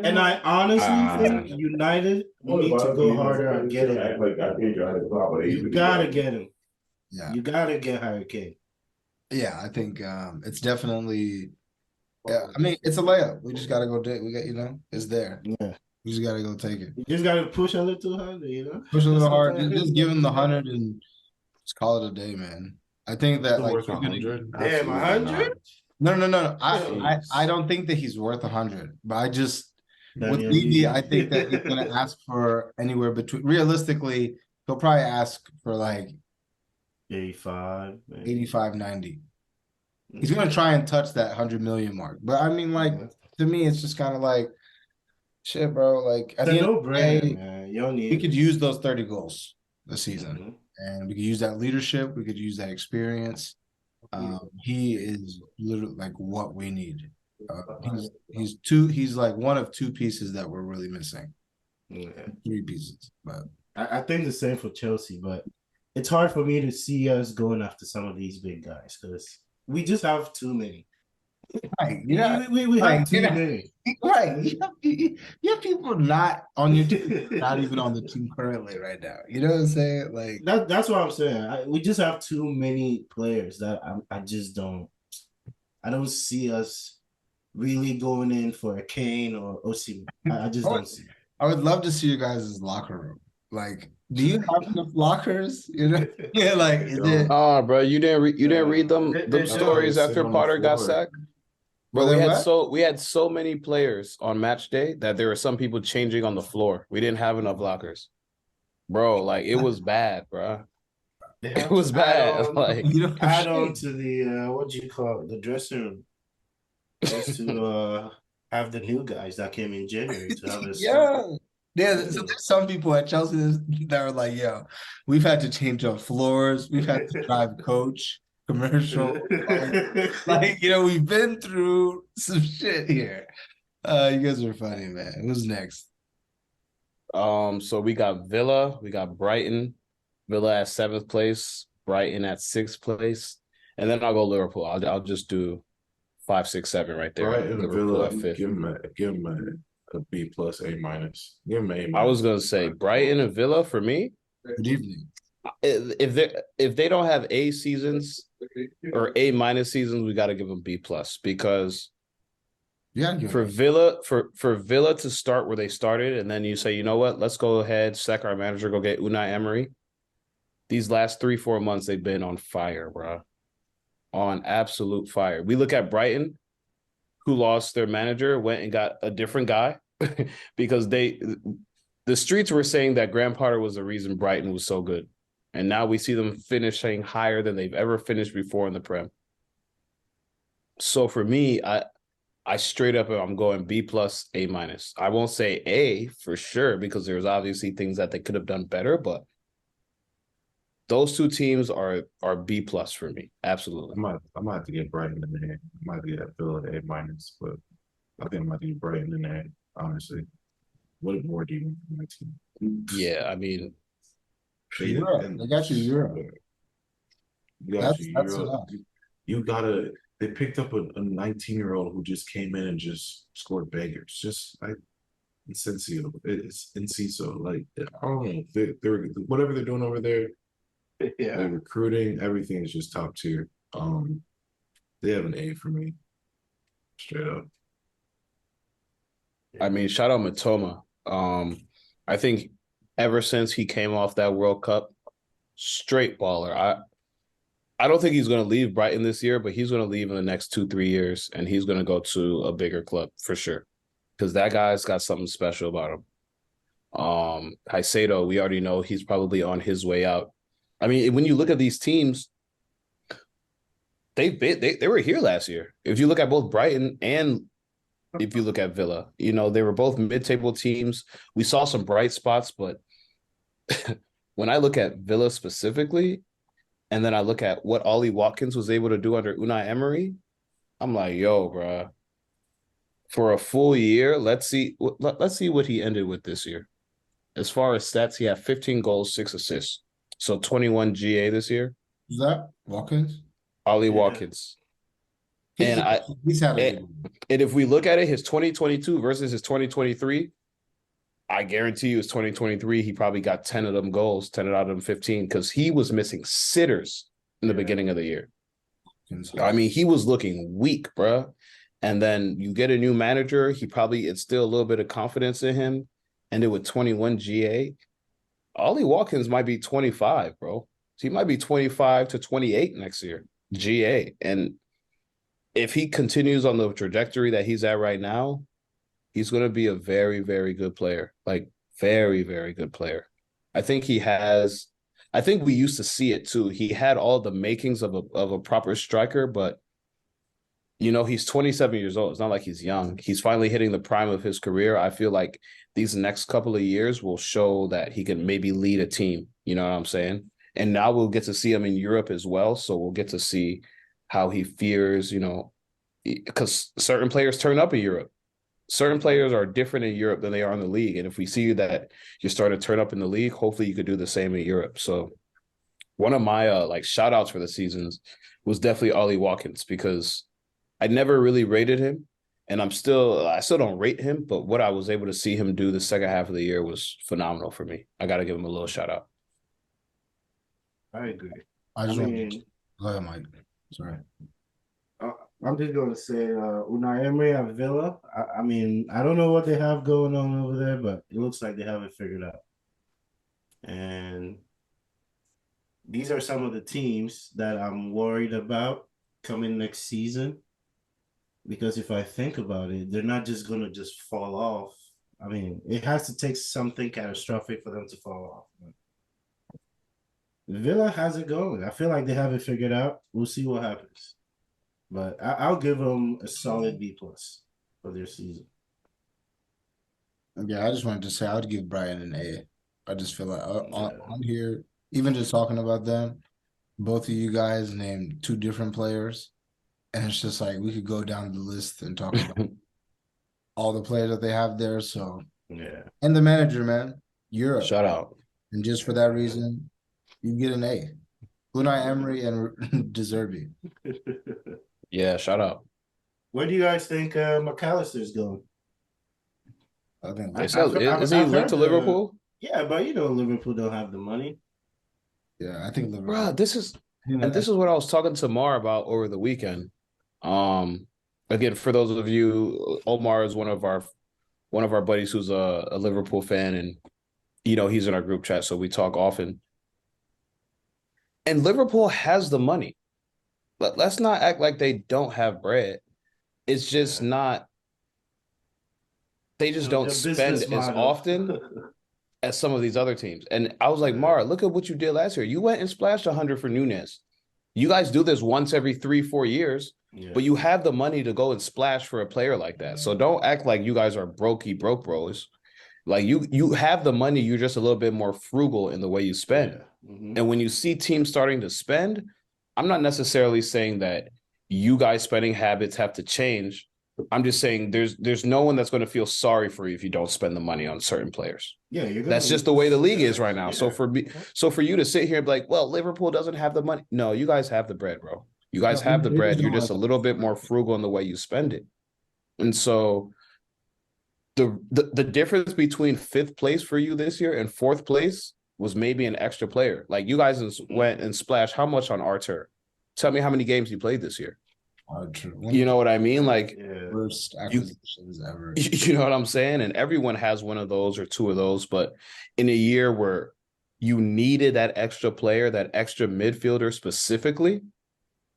And I honestly think United need to go harder on getting him. You gotta get him. Yeah, you gotta get Harry Kane. Yeah, I think it's definitely. Yeah, I mean it's a layup. We just gotta go. We got it's there. Yeah, we just gotta go take it. You just gotta push a little harder, Push a little hard. Just give him the 100 and just call it a day, man. I think that worth 100. Damn, 100. No. I don't think that he's worth 100, but I just with Levy, I think that he's gonna ask for anywhere between. Realistically, he'll probably ask for like 85, 90. He's gonna try and touch that 100 million mark, but I mean, like to me, it's just kind of like shit, bro. Like at the end of the day, man. We could use those 30 goals this season, and we could use that leadership. We could use that experience. He is literally like what we need. He's like one of 2 pieces that we're really missing. 3 pieces, but I think the same for Chelsea, but it's hard for me to see us going after some of these big guys because we just have too many. Right, we have too many. Right, you have people not on your team, not even on the team currently right now. You know what I'm saying? Like that's what I'm saying. We just have too many players that I just don't. I don't see us really going in for a Kane or Osimhen. I just don't see. I would love to see you guys' locker room. Like, do you have enough lockers? You know, yeah. Like, is it? Oh, bro, you didn't read them stories after Potter got sacked. Bro, we had so many players on match day that there were some people changing on the floor. We didn't have enough lockers, bro. Like it was bad, bro. It was bad. Like add on to the what do you call it? The dressing room, just to have the new guys that came in January to have this. Yeah, so there's some people at Chelsea that are like, yo, we've had to change up floors. We've had to drive coach, commercial. Like, we've been through some shit here. You guys are funny, man. Who's next? So we got Villa. We got Brighton. Villa at 7th place. Brighton at 6th place. And then I'll go Liverpool. I'll just do 5, 6, 7 right there. Brighton and Villa, at 5th. Give him a B plus, A minus. Give him A minus. I was gonna say Brighton and Villa for me. Good evening. If they don't have A seasons or A minus seasons, we got to give them B plus because Yeah, For Villa to start where they started, and then you say, you know what, let's go ahead, sack our manager, go get Unai Emery. These last 3-4 months, they've been on fire, bro. On absolute fire. We look at Brighton, who lost their manager, went and got a different guy because the streets were saying that Graham Potter was the reason Brighton was so good. And now we see them finishing higher than they've ever finished before in the Prem. So for me, I straight up I'm going B plus, A minus. I won't say A for sure because there's obviously things that they could have done better, but those two teams are B plus for me. Absolutely. I might have to get Brighton in there. I might get that Villa at A minus, but I think I might get Brighton in there, honestly. What more do you want from my team? Yeah, I mean, Europe. They got you Europe. You got That's Europe. enough. You gotta. They picked up a 19-year-old who just came in and just scored bangers. Just like Incensio, it's Inciso. Like I don't know, they're whatever they're doing over there. Yeah. They're recruiting, everything is just top tier. They have an A for me, straight up. I mean, shout out Matoma. I think ever since he came off that World Cup, straight baller. I don't think he's going to leave Brighton this year, but he's going to leave in the next 2-3 years, and he's going to go to a bigger club for sure, because that guy's got something special about him. Caicedo, we already know he's probably on his way out. I mean, when you look at these teams, they were here last year. If you look at both Brighton and if you look at Villa, you know, they were both mid-table teams. We saw some bright spots, but when I look at Villa specifically, and then I look at what Ollie Watkins was able to do under Unai Emery, I'm like, yo, bro, for a full year, let's see what he ended with this year. As far as stats, he had 15 goals, 6 assists. So 21 GA this year. Is that Watkins? Ollie Watkins. He's had a good one. And if we look at it, his 2022 versus his 2023, I guarantee you his 2023, he probably got 10 of them goals, 10 out of them 15, because he was missing sitters in the beginning of the year. I mean, he was looking weak, bro. And then you get a new manager, he probably instilled a little bit of confidence in him. And then with 21 GA, Ollie Watkins might be 25, bro. So he might be 25 to 28 next year, GA. And if he continues on the trajectory that he's at right now, he's going to be a very, very good player. Like, very, very good player. I think we used to see it too. He had all the makings of a proper striker, but you know, he's 27 years old. It's not like he's young. He's finally hitting the prime of his career. I feel like these next couple of years will show that he can maybe lead a team. You know what I'm saying? And now we'll get to see him in Europe as well. So we'll get to see how he fares, you know, because certain players turn up in Europe. Certain players are different in Europe than they are in the league. And if we see that you're starting to turn up in the league, hopefully you could do the same in Europe. So one of my like shout outs for the seasons was definitely Ollie Watkins, because I never really rated him, and I still don't rate him, but what I was able to see him do the second half of the year was phenomenal for me. I got to give him a little shout out. I agree. Go ahead, Mike. Sorry. I'm just going to say Unai Emery at Villa. I mean, I don't know what they have going on over there, but it looks like they have it figured out. And these are some of the teams that I'm worried about coming next season. Because if I think about it, they're not just going to just fall off. I mean, it has to take something catastrophic for them to fall off. Villa has it going. I feel like they have it figured out. We'll see what happens. But I'll give them a solid B plus for their season. Yeah, I just wanted to say I would give Brighton an A. I just feel like on here, even just talking about them, both of you guys named 2 different players. And it's just like we could go down the list and talk about all the players that they have there. So yeah. And the manager, man. Europe. Shout out. And just for that reason, you get an A. Unai Emery and Deserbi. Yeah, shout out. Where do you guys think McAllister's going? I think is he linked to Liverpool? Yeah, but you know Liverpool don't have the money. Yeah, I think Liverpool. Bro, this is what I was talking to Mar about over the weekend. again, for those of you, Omar is one of our buddies who's a Liverpool fan, and he's in our group chat, so we talk often. And Liverpool has the money. Let's not act like they don't have bread. It's just not. They just don't The spend business as model. often as some of these other teams. And I was like, Mara, look at what you did last year. You went and splashed 100 for Nunez. You guys do this once every 3-4 years, but you have the money to go and splash for a player like that. So don't act like you guys are broke bros. Like you have the money, you're just a little bit more frugal in the way you spend. Yeah. Mm-hmm. And when you see teams starting to spend, I'm not necessarily saying that you guys spending habits have to change. I'm just saying there's no one that's going to feel sorry for you if you don't spend the money on certain players. Yeah, that's just the way the league is right now. Yeah. So for you to sit here and be like, well, Liverpool doesn't have the money. No, you guys have the bread, bro. You guys have the bread. You're just a little bit more frugal in the way you spend it. And so the difference between 5th place for you this year and 4th place was maybe an extra player. Like you guys went and splashed how much on Artur? Tell me how many games you played this year. You know what I mean? Like worst acquisitions ever. You know what I'm saying? And everyone has one of those or two of those, but in a year where you needed that extra player, that extra midfielder specifically,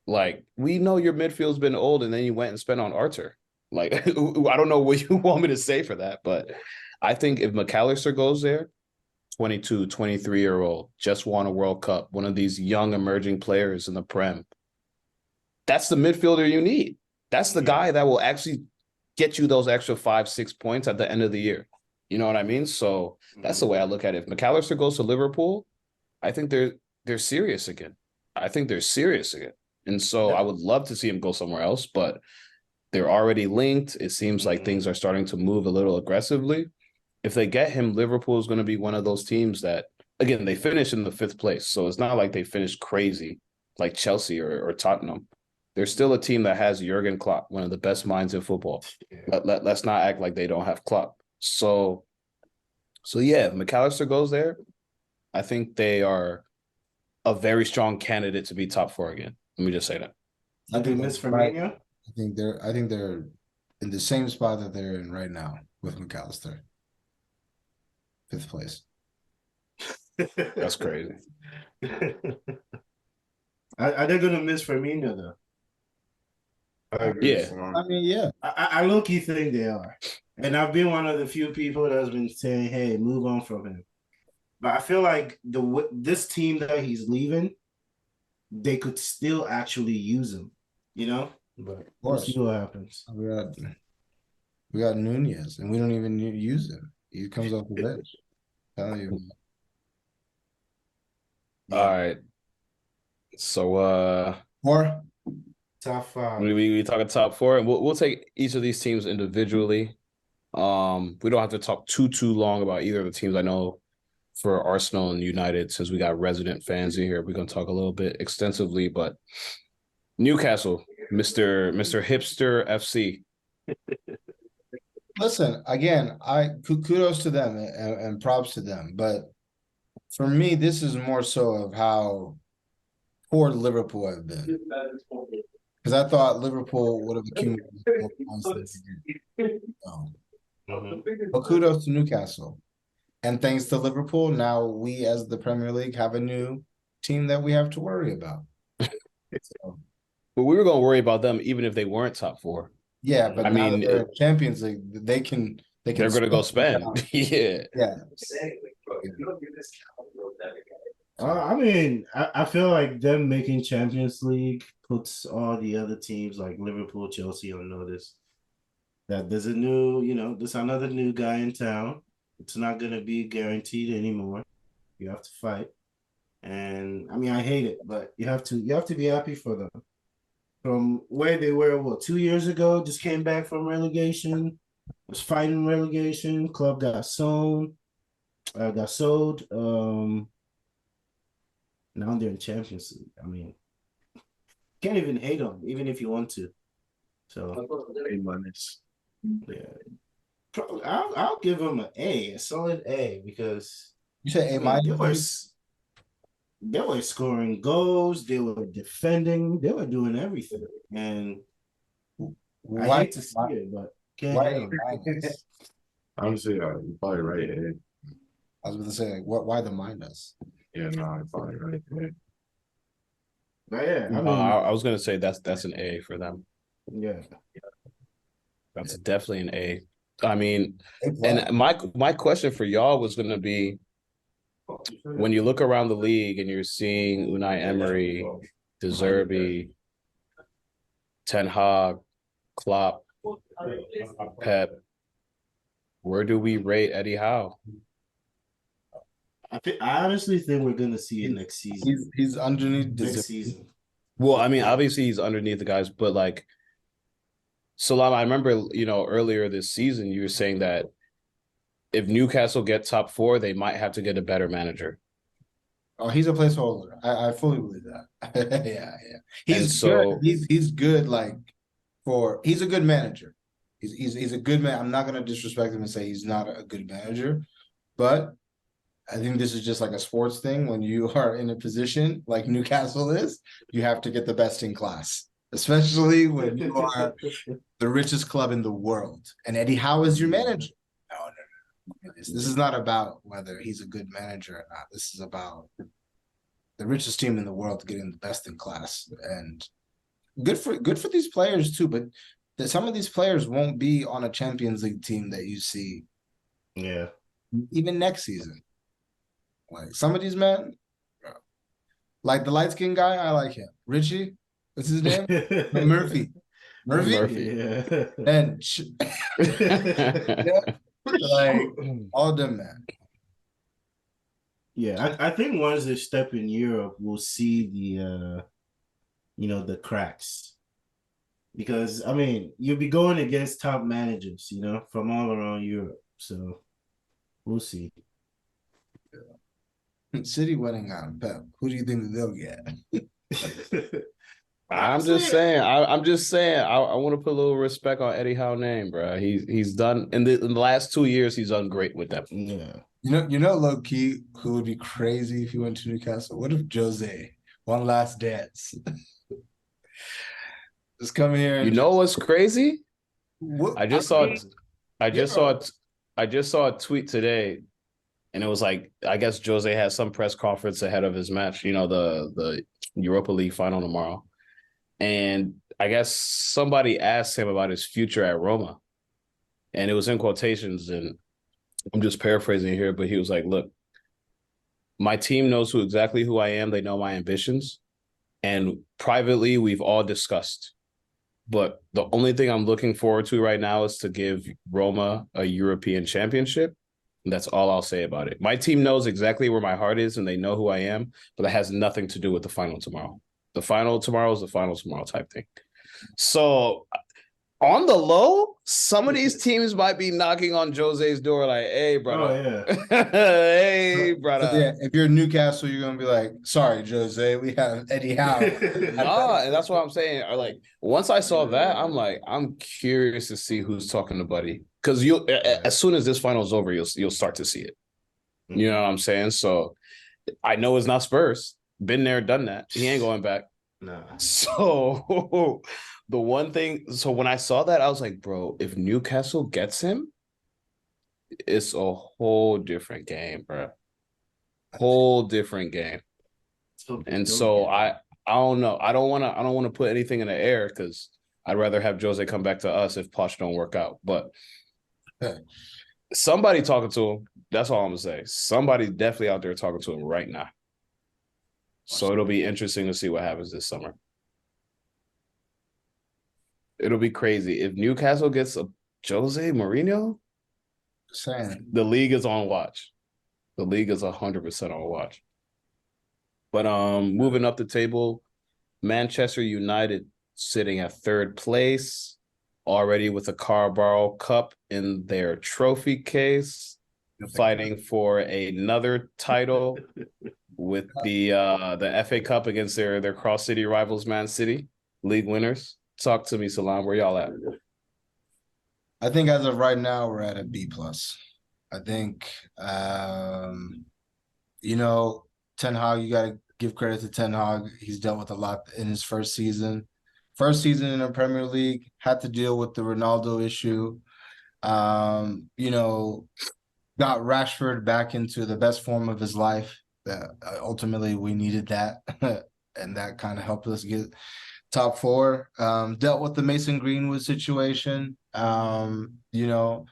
like we know your midfield's been old, and then you went and spent on Artur. Like I don't know what you want me to say for that, but I think if McAllister goes there, 22, 23-year-old, just won a World Cup, one of these young emerging players in the Prem, that's the midfielder you need. That's the guy that will actually get you those extra 5-6 points at the end of the year. You know what I mean? So that's the way I look at it. If McAllister goes to Liverpool, I think they're serious again. And so I would love to see him go somewhere else, but they're already linked. It seems like things are starting to move a little aggressively. If they get him, Liverpool is going to be one of those teams that, again, they finish in the 5th place. So it's not like they finished crazy like Chelsea or Tottenham. They're still a team that has Jurgen Klopp, one of the best minds in football. Let's not act like they don't have Klopp. So yeah, if McAllister goes there, I think they are a very strong candidate to be top 4 again. Let me just say that. I think miss Firmino. I think they're in the same spot that they're in right now with McAllister. 5th place. That's crazy. Are they gonna miss Firmino though? Yeah. I mean, yeah. I low-key think they are. And I've been one of the few people that's been saying, hey, move on from him. But I feel like this team that he's leaving, they could still actually use him, But we'll see what happens. We got Nunez, and we don't even use him. He comes off the bench. Tell you. Yeah. All right. So More top 5. We talking top 4, and we'll take each of these teams individually. We don't have to talk too long about either of the teams. I know for Arsenal and United, since we got resident fans in here, we're gonna talk a little bit extensively. But Newcastle, Mr. Hipster FC. Listen, again, kudos to them and props to them. But for me, this is more so of how poor Liverpool have been. Because I thought Liverpool would have accumulated more points than But kudos to Newcastle. And thanks to Liverpool, now we as the Premier League have a new team that we have to worry about. But we were going to worry about them even if they weren't top 4. Yeah, but now that they're Champions League, they're going to go spend. Yeah. I mean, I feel like them making Champions League puts all the other teams like Liverpool, Chelsea on notice that there's there's another new guy in town. It's not going to be guaranteed anymore. You have to fight. And I mean, I hate it, but you have to be happy for them. From where they were, 2 years ago, just came back from relegation, was fighting relegation, club got sold. Now they're in Champions League. I mean, can't even hate them, even if you want to. So, yeah, I'll give them a solid A, because you say A-. They were scoring goals, they were defending, they were doing everything, and I Why? hate to see it, but can't Why hate A on it. minus? Honestly, you're probably right. Eh? I was going to say, like, what? Why the minus? Yeah, no, you're probably right. Eh? But yeah, I No, mean, I was gonna say that's an A for them. yeah. That's definitely an A. I mean, A and plus. my question for y'all was gonna be when you look around the league and you're seeing Unai Emery, De Zerbi, Ten Hag, Klopp, Pep, where do we rate Eddie Howe? I honestly think we're gonna see it next season. He's underneath the Next season. Well, I mean, obviously he's underneath the guys, but like Salam, I remember, earlier this season you were saying that if Newcastle get top four, they might have to get a better manager. Oh, he's a placeholder. I fully believe that. Yeah. And He's good. so He's good. Like he's a good manager. He's a good man. I'm not gonna disrespect him and say he's not a good manager, but I think this is just like a sports thing. When you are in a position like Newcastle is, you have to get the best in class, especially when you are the richest club in the world. And Eddie Howe is your manager. No. This is not about whether he's a good manager or not. This is about the richest team in the world getting the best in class. And good for these players too. But some of these players won't be on a Champions League team that you see Yeah. even next season. Like some of these men, like the light skinned guy, I like him. Richie, what's his name? Murphy. Murphy. Yeah. And yeah, like all of them, man. Yeah, I think once they step in Europe, we'll see the cracks. Because I mean, you'll be going against top managers, from all around Europe. So we'll see. City winning on Pep. Who do you think that they'll get? I'm just saying. I'm just saying. I want to put a little respect on Eddie Howe name, bro. He's done in the last 2 years. He's done great with them. Yeah. Low key, who would be crazy if he went to Newcastle? What if Jose, one last dance, just come here? And You know what's crazy? What I just saw a tweet today, and it was like, I guess Jose has some press conference ahead of his match. The Europa League final tomorrow, and I guess somebody asked him about his future at Roma, and it was in quotations, and I'm just paraphrasing here, but he was like, "Look, my team knows exactly who I am. They know my ambitions, and privately, we've all discussed. But the only thing I'm looking forward to right now is to give Roma a European championship. And that's all I'll say about it. My team knows exactly where my heart is and they know who I am, but that has nothing to do with the final tomorrow. The final tomorrow is the final tomorrow type thing. So on the low, some of these teams might be knocking on Jose's door like, hey, brother. Oh, yeah. Hey, brother. So, yeah, if you're Newcastle, you're going to be like, sorry, Jose, we have Eddie Howe. No, and that's what I'm saying. Like, once I saw that, I'm like, I'm curious to see who's talking to Buddy. Because as soon as this final's over, you'll start to see it. You know what I'm saying? So I know it's not Spurs. Been there, done that. He ain't going back. Nah. So the one thing, so when I saw that, I was like, bro, if Newcastle gets him, it's a whole different game, bro. Whole different game. And so I don't know. I don't want to put anything in the air because I'd rather have Jose come back to us if Poch don't work out. But somebody talking to him. That's all I'm gonna say. Somebody definitely out there talking to him right now. So it'll be interesting to see what happens this summer. It'll be crazy if Newcastle gets a Jose Mourinho. Saying The league is on watch. The league is 100% on watch. But moving up the table, Manchester United sitting at third place, already with a Carabao Cup in their trophy case, fighting for another title with the FA Cup against their cross city rivals, Man City, league winners. Talk to me, Salam. Where y'all at? I think as of right now, we're at a B+. I think, Ten Hag, you got to give credit to Ten Hag. He's dealt with a lot in his first season. First season in the Premier League, had to deal with the Ronaldo issue. You know, got Rashford back into the best form of his life. Ultimately, we needed that, and that kind of helped us get top four. Dealt with the Mason Greenwood situation. You know,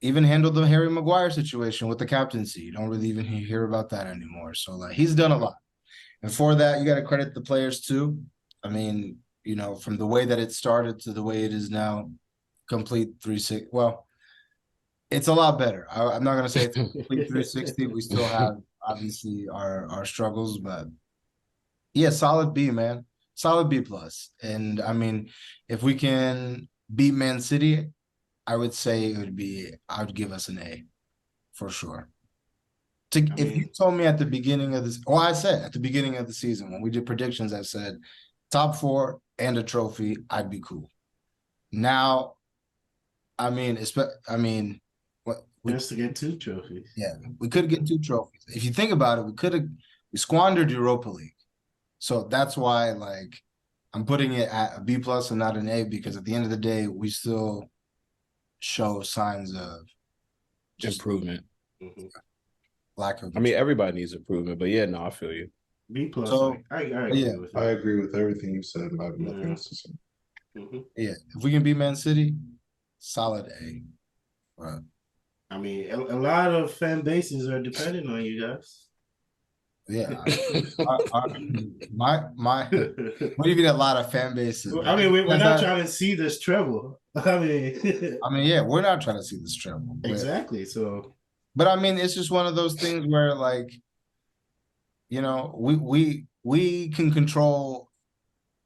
even handled the Harry Maguire situation with the captaincy. You don't really even hear about that anymore. So like he's done a lot. And for that, you got to credit the players too. I mean, you know, from the way that it started to the way it is now, complete 360. Well, it's a lot better. I'm not gonna say it's a complete 360. We still have obviously our struggles, but yeah, solid B, man. Solid B plus. And I mean, if we can beat Man City, I would say I would give us an A for sure. If you told me at the beginning of this, I said at the beginning of the season when we did predictions, I said top four and a trophy, I'd be cool. Now, I mean, what we has to get 2 trophies. Yeah, we could get 2 trophies. If you think about it, we squandered Europa League, so that's why like I'm putting it at a B plus and not an A because at the end of the day, we still show signs of just improvement. Lack of. I mean, everybody needs improvement, but yeah, no, I feel you. B plus. So, I agree with I agree with everything you said. I have nothing else to say. Yeah, if we can beat Man City, solid A. Right. I mean, a lot of fan bases are depending on you guys. Yeah, what do you mean a lot of fan bases? I mean, we're not trying to see this treble. I mean, yeah, we're not trying to see this treble. Exactly. So, but I mean, it's just one of those things where, like, you know, we can control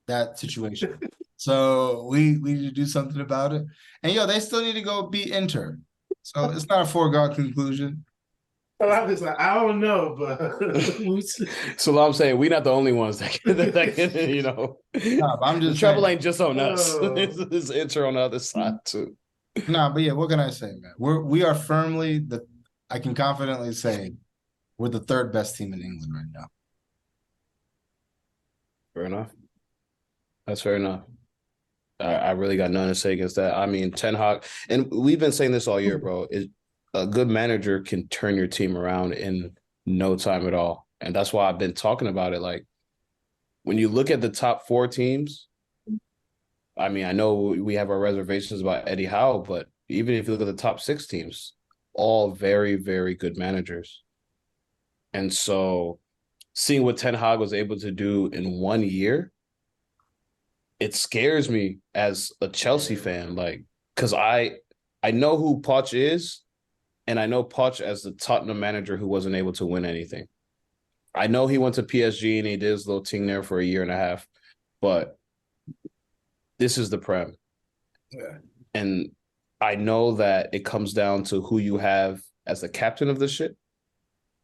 that situation, so we need to do something about it. And they still need to go beat Inter, so it's not a foregone conclusion. Well, I was like, I don't know, but so I'm saying we're not the only ones that can you know. No, I'm just the trouble ain't just on us. It's Inter on the other side too. No, but yeah, what can I say, man? We are firmly I can confidently say we're the 3rd best team in England right now. Fair enough. That's fair enough. I really got nothing to say against that. I mean, Ten Hag, and we've been saying this all year, bro. A good manager can turn your team around in no time at all. And that's why I've been talking about it. Like, when you look at the top 4 teams, I mean, I know we have our reservations about Eddie Howe, but even if you look at the top 6 teams, all very, very good managers. And so seeing what Ten Hag was able to do in 1 year, it scares me as a Chelsea fan, like, because I know who Poch is, and I know Poch as the Tottenham manager who wasn't able to win anything. I know he went to PSG and he did his little thing there for a year and a half, but this is the Prem. Yeah. And I know that it comes down to who you have as the captain of the ship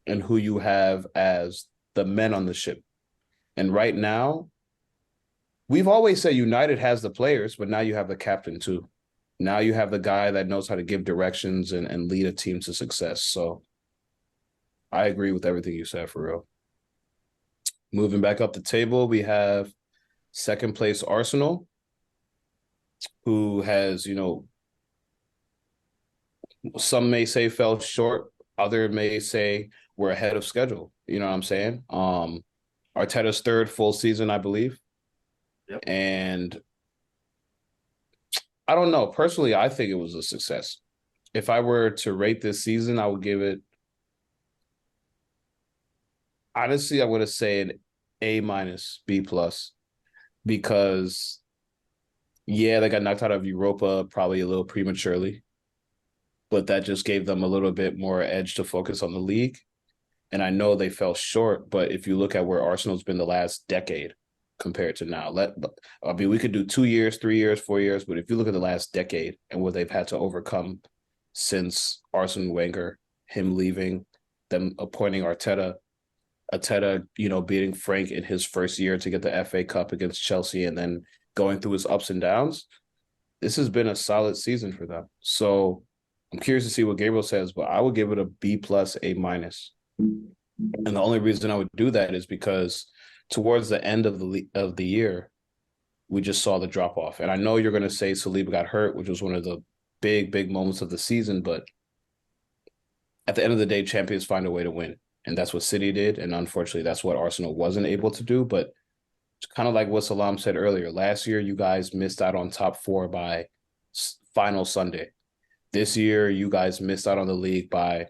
and who you have as the men on the ship. And right now, we've always said United has the players, but now you have the captain too. Now you have the guy that knows how to give directions and lead a team to success. So I agree with everything you said, for real. Moving back up the table, we have 2nd place Arsenal, who has, some may say fell short. Other may say we're ahead of schedule. You know what I'm saying? Arteta's 3rd full season, I believe. Yep. And I don't know. Personally, I think it was a success. If I were to rate this season, I would give it, honestly, I would have said A minus, B plus, because they got knocked out of Europa probably a little prematurely, but that just gave them a little bit more edge to focus on the league. And I know they fell short, but if you look at where Arsenal's been the last decade compared to now, I mean, we could do 2 years, 3 years, 4 years, but if you look at the last decade and what they've had to overcome since Arsene Wenger, him leaving, them appointing Arteta, beating Frank in his first year to get the FA Cup against Chelsea and then going through his ups and downs, this has been a solid season for them. So I'm curious to see what Gabriel says, but I would give it a B plus, A minus. And the only reason I would do that is because towards the end of the year, we just saw the drop off. And I know you're going to say Saliba got hurt, which was one of the big moments of the season, but at the end of the day, champions find a way to win. And that's what City did. And unfortunately, that's what Arsenal wasn't able to do. But it's kind of like what Salam said earlier. Last year, you guys missed out on top four by final Sunday. This year, you guys missed out on the league by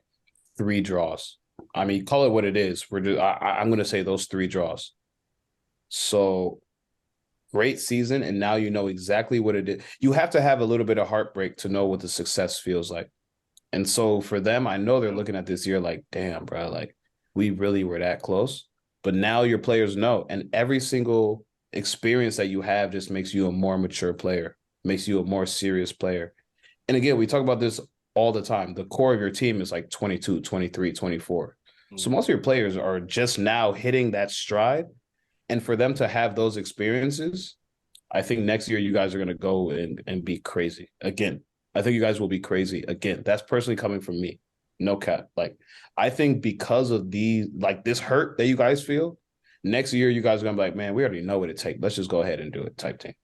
3 draws. I mean, call it what it is. I'm going to say those 3 draws. So great season, and now you know exactly what it is. You have to have a little bit of heartbreak to know what the success feels like. And so for them, I know they're looking at this year like, damn, bro, like we really were that close. But now your players know, and every single experience that you have just makes you a more mature player, makes you a more serious player. And again, we talk about this all the time. The core of your team is like 22, 23, 24. So most of your players are just now hitting that stride. And for them to have those experiences, I think next year you guys are going to go and be crazy again. I think you guys will be crazy again. That's personally coming from me. No cap. Like, I think because of this hurt that you guys feel, next year you guys are going to be like, man, we already know what it takes. Let's just go ahead and do it type thing.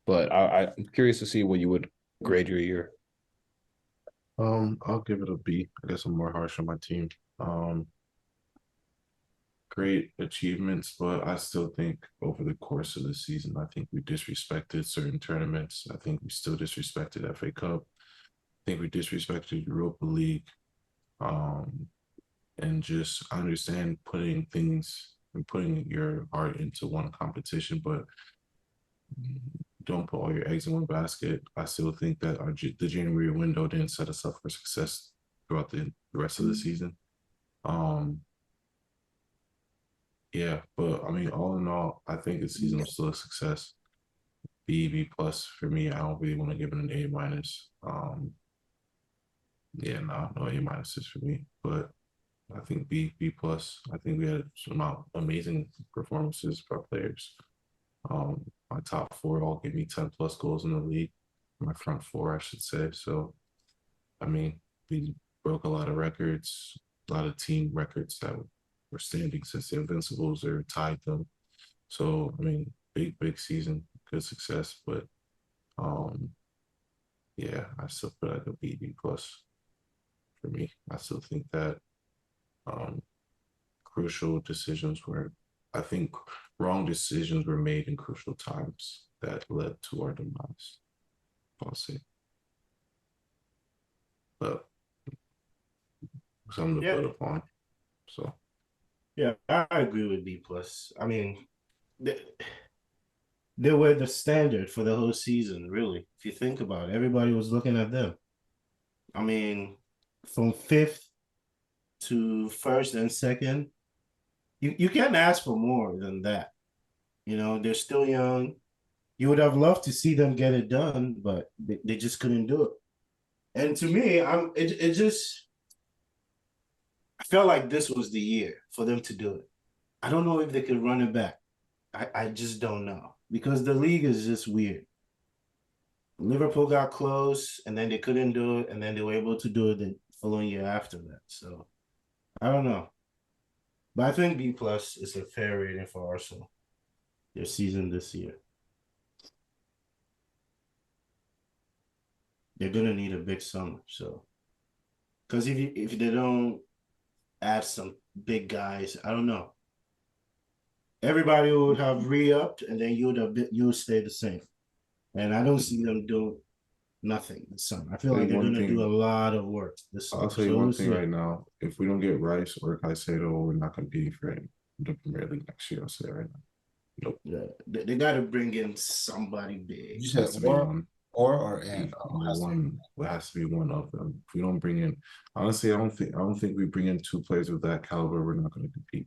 But I'm curious to see what you would grade your year. I'll give it a B. I guess I'm more harsh on my team. Great achievements, but I still think over the course of the season, I think we disrespected certain tournaments. I think we still disrespected FA Cup. I think we disrespected Europa League. And just I understand putting things and putting your heart into one competition, but don't put all your eggs in one basket. I still think that the January window didn't set us up for success throughout the rest of the season. Yeah, but I mean, all in all, I think the season was still a success. B plus for me. I don't really want to give it an A minus. Yeah, no A minuses for me. But I think B plus. I think we had some amazing performances for our players. My top 4 all gave me 10 plus goals in the league. My front 4, I should say. So, I mean, we broke a lot of records, a lot of team records that were standing since the Invincibles or tied them. So, I mean, big season, good success. But, yeah, I still feel like a B plus for me. I still think that crucial decisions were, I think wrong decisions were made in crucial times that led to our demise. I'll say. But something to put upon. So yeah, I agree with B plus. I mean, they were the standard for the whole season, really. If you think about it, everybody was looking at them. I mean, from 5th to 1st and 2nd, you can't ask for more than that. You know, they're still young. You would have loved to see them get it done, but they just couldn't do it. And to me, it just I felt like this was the year for them to do it. I don't know if they could run it back. I just don't know because the league is just weird. Liverpool got close and then they couldn't do it, and then they were able to do it the following year after that. So I don't know. But I think B plus is a fair rating for Arsenal, their season this year. They're gonna need a big summer, so because if they don't add some big guys, I don't know. Everybody would have re-upped, and then you would stay the same. And I don't see them do nothing this summer. I feel like they're gonna do a lot of work this summer. I'll tell you one thing right now: if we don't get Rice or Caicedo, we're not competing for the Premier League next year. I'll say that right now. Nope. Yeah, they got to bring in somebody big. You said or and one. It has to be one of them. If we don't bring in, honestly, I don't think we bring in 2 players of that caliber, we're not going to compete.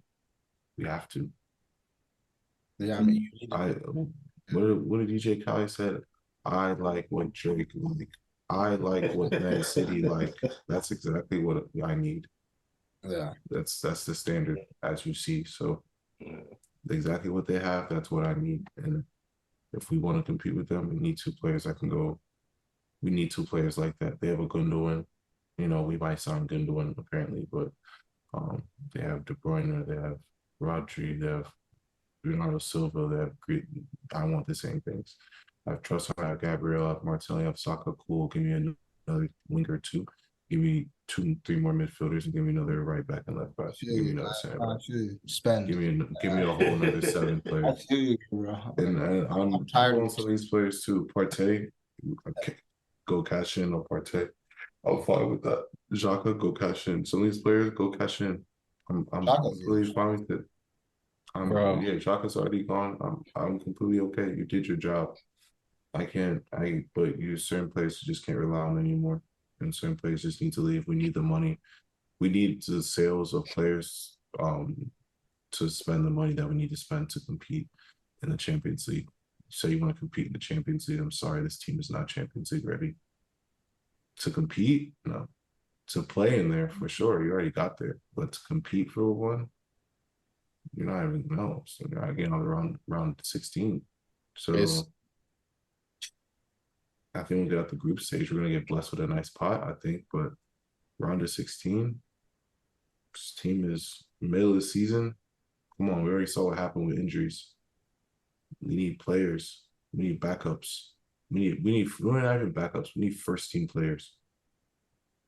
We have to. Yeah, I mean, what did DJ Khaled said? I like what Drake like. I like what Man City like. That's exactly what I need. Yeah, that's the standard as you see. So exactly what they have, that's what I need. And if we want to compete with them, we need 2 players that can go. We need 2 players like that. They have a Gundogan. You know, we might sign Gundogan apparently, but they have De Bruyne, they have Rodri, they have Bernardo Silva that I want the same things. I have trust on Gabriel, I have Martinelli, I have Saka. Cool. Give me another winger too. Give me 3 more midfielders and give me another right back and left back. Give me another center back. Spend. Give me a whole another 7 I players. feel you, bro. And I'm tired on of some of these players too. Partey, go cash in or Partey. I'll fine with that. Xhaka, go cash in. Some of these players, go cash in. I'm completely fine with it. Bro. Yeah, Xhaka's already gone. I'm completely okay. You did your job. But you certain players just can't rely on anymore. And certain players just need to leave. We need the money. We need the sales of players to spend the money that we need to spend to compete in the Champions League. So you want to compete in the Champions League? I'm sorry, this team is not Champions League ready. To compete, no. To play in there for sure, you already got there. But to compete for one, you're not even no. So you're not getting on round 16. So I think we'll get out the group stage. We're gonna get blessed with a nice pot, I think. But round of 16, this team is middle of the season. Come on, we already saw what happened with injuries. We need players. We need backups. We're not even backups. We need first team players.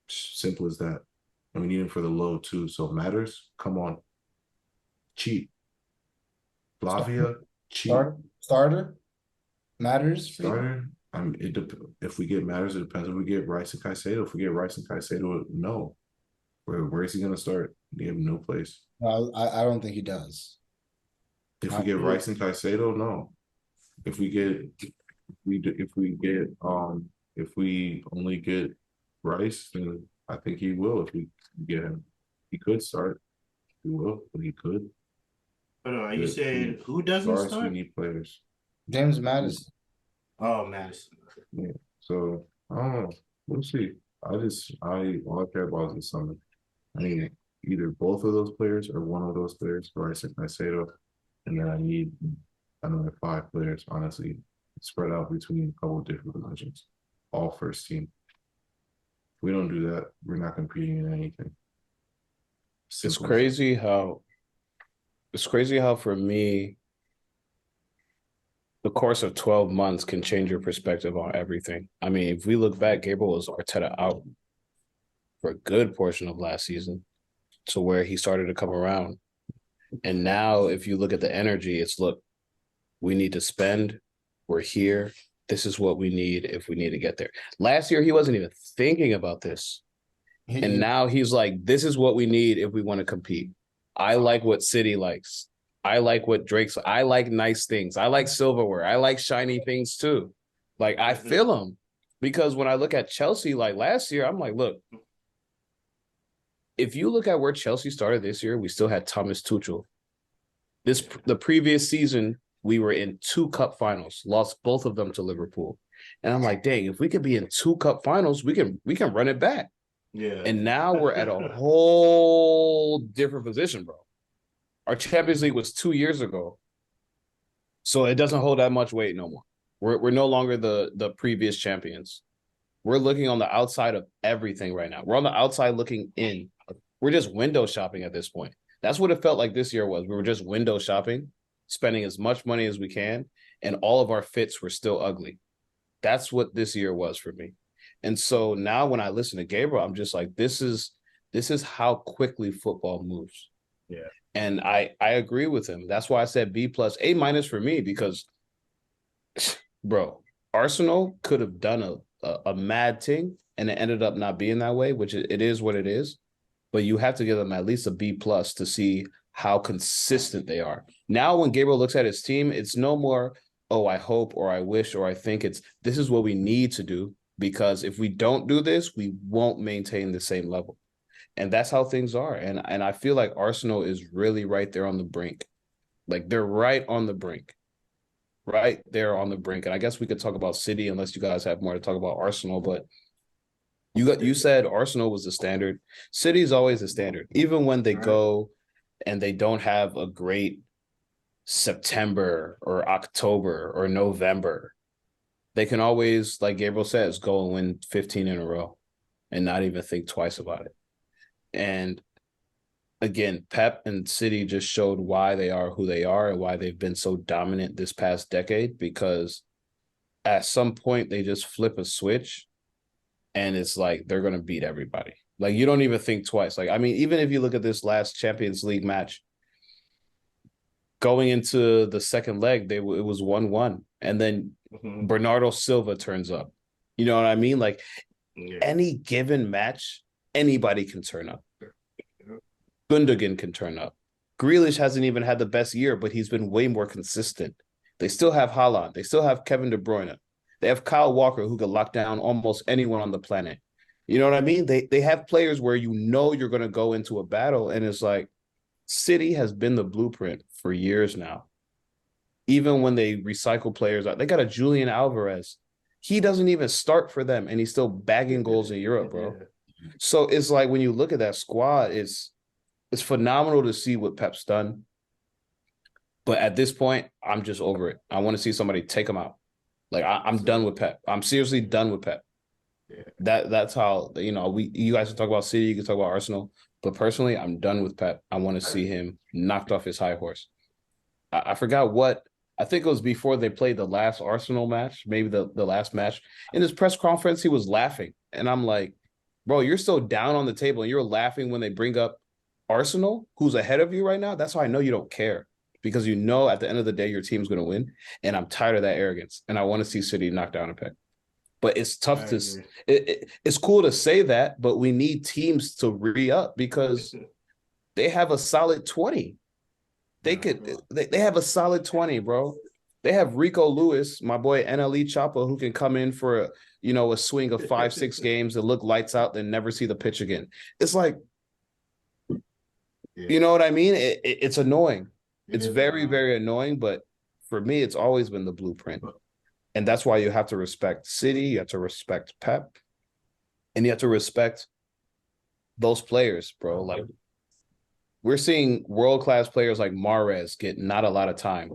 Simple as that. And we need them for the low too. So it matters. Come on. Cheap. Flavia, cheap. Starter matters for you? Starter. If we get matters, it depends. If we get Rice and Caicedo, no. Where is he gonna start? He have no place. No, I don't think he does. If we get Rice and Caicedo, no. If we only get Rice, then I think he will. If we get him, he could start. He will, but he could. But are you saying who doesn't start? We need players. James Madison. Oh, Madison. Yeah. So I don't know. We'll see. All I care about is the summer. I need either both of those players or one of those players, Rice and Caicedo, and then I need another 5 players, honestly, spread out between a couple of different positions, all first team. If we don't do that, we're not competing in anything. It's crazy how for me, the course of 12 months can change your perspective on everything. I mean, if we look back, Gabriel was Arteta out for a good portion of last season to where he started to come around. And now if you look at the energy, it's look, we need to spend. We're here. This is what we need if we need to get there. Last year, he wasn't even thinking about this. And now he's like, this is what we need if we want to compete. I like what City likes. I like what Drake's. I like nice things. I like silverware. I like shiny things too. Like, I feel him. Because when I look at Chelsea, like last year, I'm like, look, if you look at where Chelsea started this year, we still had Thomas Tuchel. The previous season, we were in 2 cup finals, lost both of them to Liverpool. And I'm like, dang, if we could be in 2 cup finals, we can run it back. Yeah. And now we're at a whole different position, bro. Our Champions League was 2 years ago. So it doesn't hold that much weight no more. We're no longer the previous champions. We're looking on the outside of everything right now. We're on the outside looking in. We're just window shopping at this point. That's what it felt like this year was. We were just window shopping, spending as much money as we can, and all of our fits were still ugly. That's what this year was for me. And so now when I listen to Gabriel, I'm just like, this is how quickly football moves. Yeah. And I agree with him. That's why I said B+, A- for me, because, bro, Arsenal could have done a mad thing, and it ended up not being that way, which it is what it is. But you have to give them at least a B+ to see how consistent they are. Now, when Gabriel looks at his team, it's no more, oh, I hope or I wish or I think. This is what we need to do, because if we don't do this, we won't maintain the same level. And that's how things are. And I feel like Arsenal is really right there on the brink. Like, they're right on the brink. Right there on the brink. And I guess we could talk about City unless you guys have more to talk about Arsenal, but you said Arsenal was the standard. City's always the standard. Even when they go and they don't have a great September or October or November, they can always, like Gabriel says, go and win 15 in a row and not even think twice about it. And again, Pep and City just showed why they are who they are and why they've been so dominant this past decade, because at some point they just flip a switch and it's like they're going to beat everybody. Like, you don't even think twice. Like, I mean, even if you look at this last Champions League match, going into the second leg, it was 1-1. And then Bernardo Silva turns up. You know what I mean? Like, any given match, anybody can turn up. Gundogan can turn up. Grealish hasn't even had the best year, but he's been way more consistent. They still have Haaland. They still have Kevin De Bruyne. They have Kyle Walker, who could lock down almost anyone on the planet. You know what I mean? They have players where you know you're going to go into a battle, and it's like City has been the blueprint for years now. Even when they recycle players out, they got a Julian Alvarez. He doesn't even start for them, and he's still bagging goals in Europe, bro. So it's like when you look at that squad, it's phenomenal to see what Pep's done. But at this point, I'm just over it. I want to see somebody take him out. Like, I'm done with Pep. I'm seriously done with Pep. That's how, you guys can talk about City, you can talk about Arsenal. But personally, I'm done with Pep. I want to see him knocked off his high horse. I forgot what, I think it was before they played the last Arsenal match, maybe the last match. In his press conference, he was laughing. And I'm like, bro, you're so down on the table and you're laughing when they bring up Arsenal, who's ahead of you right now. That's how I know you don't care, because you know at the end of the day your team's going to win. And I'm tired of that arrogance. And I want to see City knock down a peg. But it's tough to it's cool to say that, but we need teams to re-up because they have a solid 20. They have a solid 20, bro. They have Rico Lewis, my boy NLE Choppa, who can come in for a swing of 5-6 games and look lights out, then never see the pitch again. It's like, you know what I mean? It's annoying. It's very, very annoying, but for me, it's always been the blueprint. And that's why you have to respect City, you have to respect Pep, and you have to respect those players, bro. Like, we're seeing world-class players like Mahrez get not a lot of time.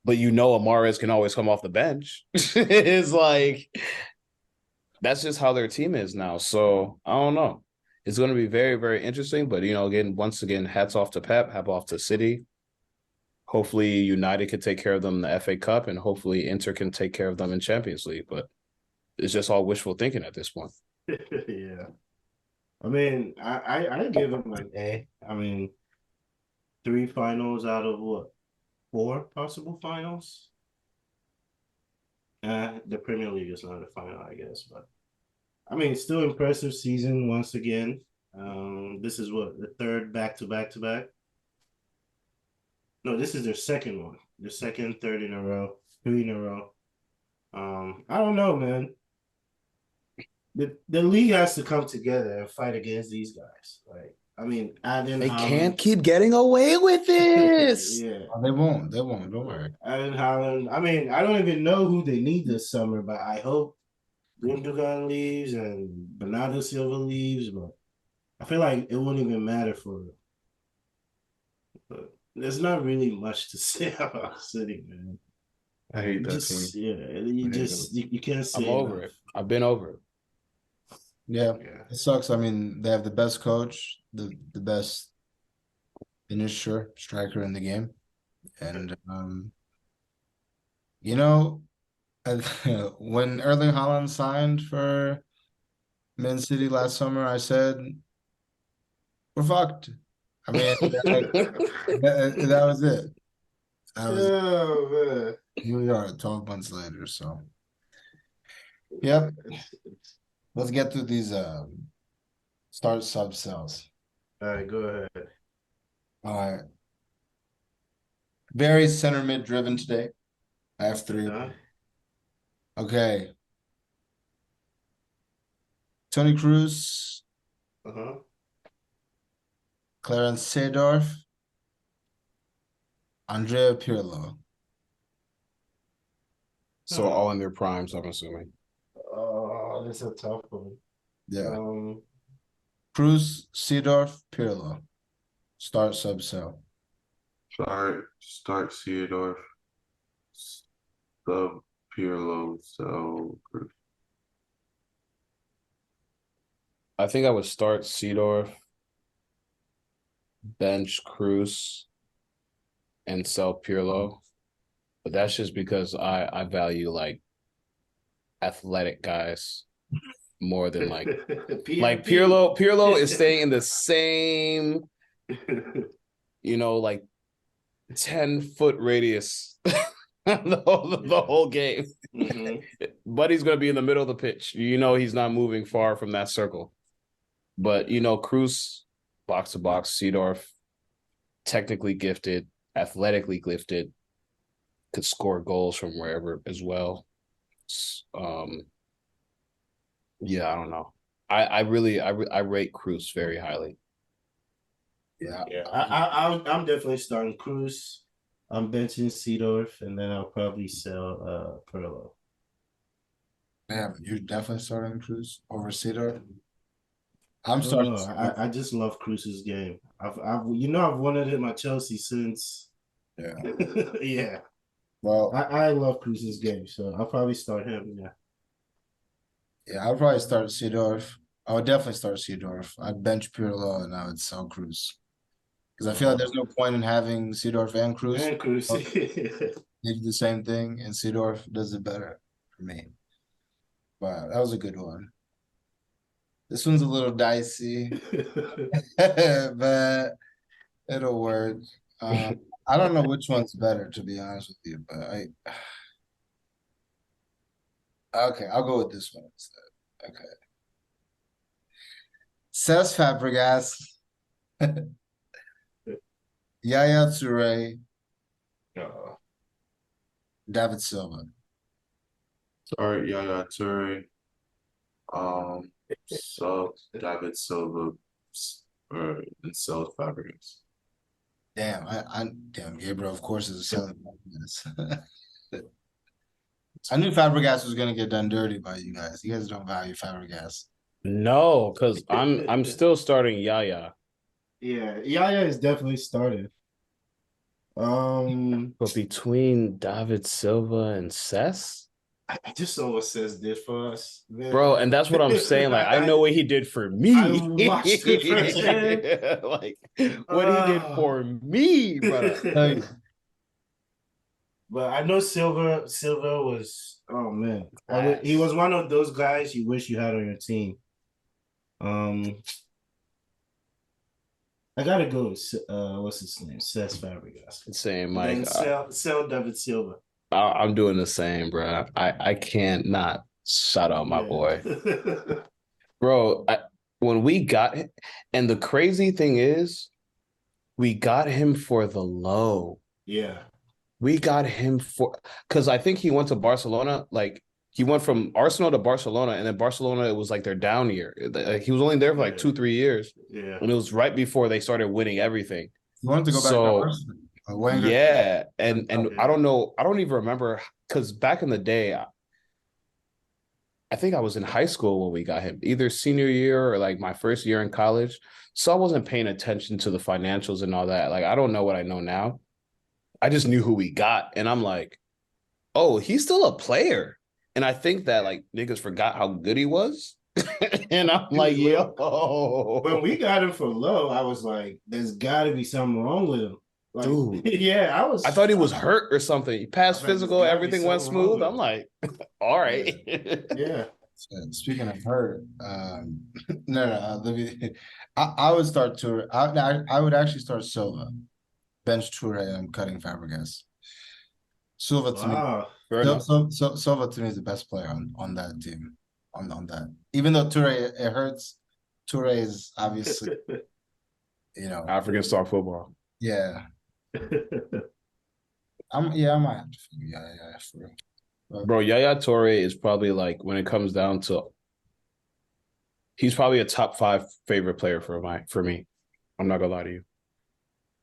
But a Mahrez can always come off the bench. It's like, that's just how their team is now. So, I don't know. It's going to be very, very interesting. But, once again, hats off to Pep, hats off to City. Hopefully United can take care of them in the FA Cup, and hopefully Inter can take care of them in Champions League. But it's just all wishful thinking at this point. Yeah. I mean, I give them an A. I mean, 3 finals out of what? 4 possible finals? The Premier League is not a final, I guess. But, I mean, still impressive season once again. This is what? The 3rd back-to-back-to-back? No, this is their second one. Their second, 3rd in a row, 3 in a row. I don't know, man. The league has to come together and fight against these guys. Like, I mean, they can't keep getting away with this. Yeah, they won't. They won't. Don't worry. Aden Holland. I mean, I don't even know who they need this summer, but I hope Gundogan leaves and Bernardo Silva leaves. But I feel like it won't even matter for them. But there's not really much to say about City, man. I hate that team. Yeah, you can't say. I'm over it. I've been over it. Yeah, it sucks. I mean, they have the best coach, the best finisher, striker in the game. And, when Erling Haaland signed for Man City last summer, I said, we're fucked. I mean, that was it. Man. Here we are 12 months later, so. Yep. Let's get to these start sub cells. All right, go ahead. All right. Very center mid driven today. I have 3. Okay. Tony Cruz. Clarence Seedorf. Andrea Pirlo. So all in their primes, I'm assuming. Oh, that's a tough one. Yeah. Cruz, Seedorf, Pirlo. Start sub cell. Start Seedorf. Sub Pirlo. So I think I would start Seedorf, bench Cruz and sell Pirlo. But that's just because I value like athletic guys more than like Pirlo is staying in the same, like 10-foot radius the whole game. But he's gonna be in the middle of the pitch. He's not moving far from that circle. But Cruz, box to box, Seedorf, technically gifted, athletically gifted, could score goals from wherever as well. Yeah, I don't know. I rate Cruz very highly. Yeah. I'm definitely starting Cruz. I'm benching Seedorf, and then I'll probably sell Perlo. Damn, you're definitely starting Cruz over Seedorf. I'm I don't starting. know. I just love Cruz's game. I've wanted it in my Chelsea since. Yeah. Yeah. Well, I love Cruz's game, so I'll probably start him. Yeah. yeah, I'll probably start Seedorf. I would definitely start Seedorf. I'd bench Pirlo and I would sell Cruz. Because I feel like there's no point in having Seedorf and Cruz. And Cruz. They do the same thing, and Seedorf does it better for me. Wow, that was a good one. This one's a little dicey, but it'll work. I don't know which one's better, to be honest with you, but okay, I'll go with this one instead. Okay. Cesc Fabregas, Yaya Toure, David Silva. Sorry, Yaya Toure. So David Silva and sell Fabregas. Damn, Gabriel, of course, is a selling Fabregas. I knew Fabregas was gonna get done dirty by you guys. You guys don't value Fabregas. No, because I'm still starting Yaya. Yeah, Yaya is definitely started. But between David Silva and Cesc, I just saw what Cesc did for us, man. Bro, and that's what I'm saying. Like, I know what he did for me. I watched it firsthand. Like, what he did for me, brother. But I know Silva was, oh man, he was one of those guys you wish you had on your team. I gotta go with what's his name, Cesc Fabregas. Same, Mike. Sell David Silva. I'm doing the same, bro. I can't not shout out my boy, bro. When we got him, and the crazy thing is, we got him for the low. Yeah. We got him because I think he went to Barcelona. Like, he went from Arsenal to Barcelona, and then Barcelona, it was like their down year. Like, he was only there for like 2-3 years. Yeah. And it was right before they started winning everything. He wanted to go back to Arsenal. Yeah. And I don't know. I don't even remember, because back in the day, I think I was in high school when we got him, either senior year or like my first year in college. So I wasn't paying attention to the financials and all that. Like, I don't know what I know now. I just knew who we got. And I'm like, oh, he's still a player. And I think that like niggas forgot how good he was. And I'm like, yo. When we got him for low, I was like, there's got to be something wrong with him. Like, dude. Yeah, I thought he was hurt or something. He passed physical, everything went smooth. I'm like, all right. Yeah. Speaking of hurt, let me. I would start Toure. I would actually start Silva, bench Toure. I'm cutting Fabregas. Silva to me. Silva to me is the best player on that team. On that, even though Toure it hurts, Toure is obviously, African star football. Yeah. I might have to figure Yaya for real. Bro, Yaya Toure is probably like, when it comes down to, he's probably a top 5 favorite player for me. I'm not gonna lie to you.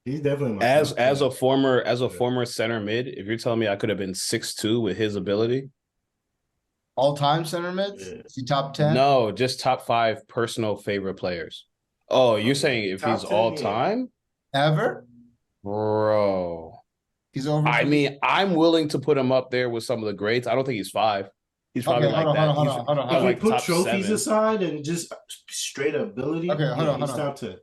He's definitely as a former center mid. If you're telling me I could have been 6'2" with his ability, all-time center mids, is he top 10? No, just top 5 personal favorite players. Oh, you're saying if he's all-time ever, bro? He's over. I mean, I'm willing to put him up there with some of the greats. I don't think he's 5. He's probably hold on. If we put trophies aside and just straight ability, hold on. He's top 10.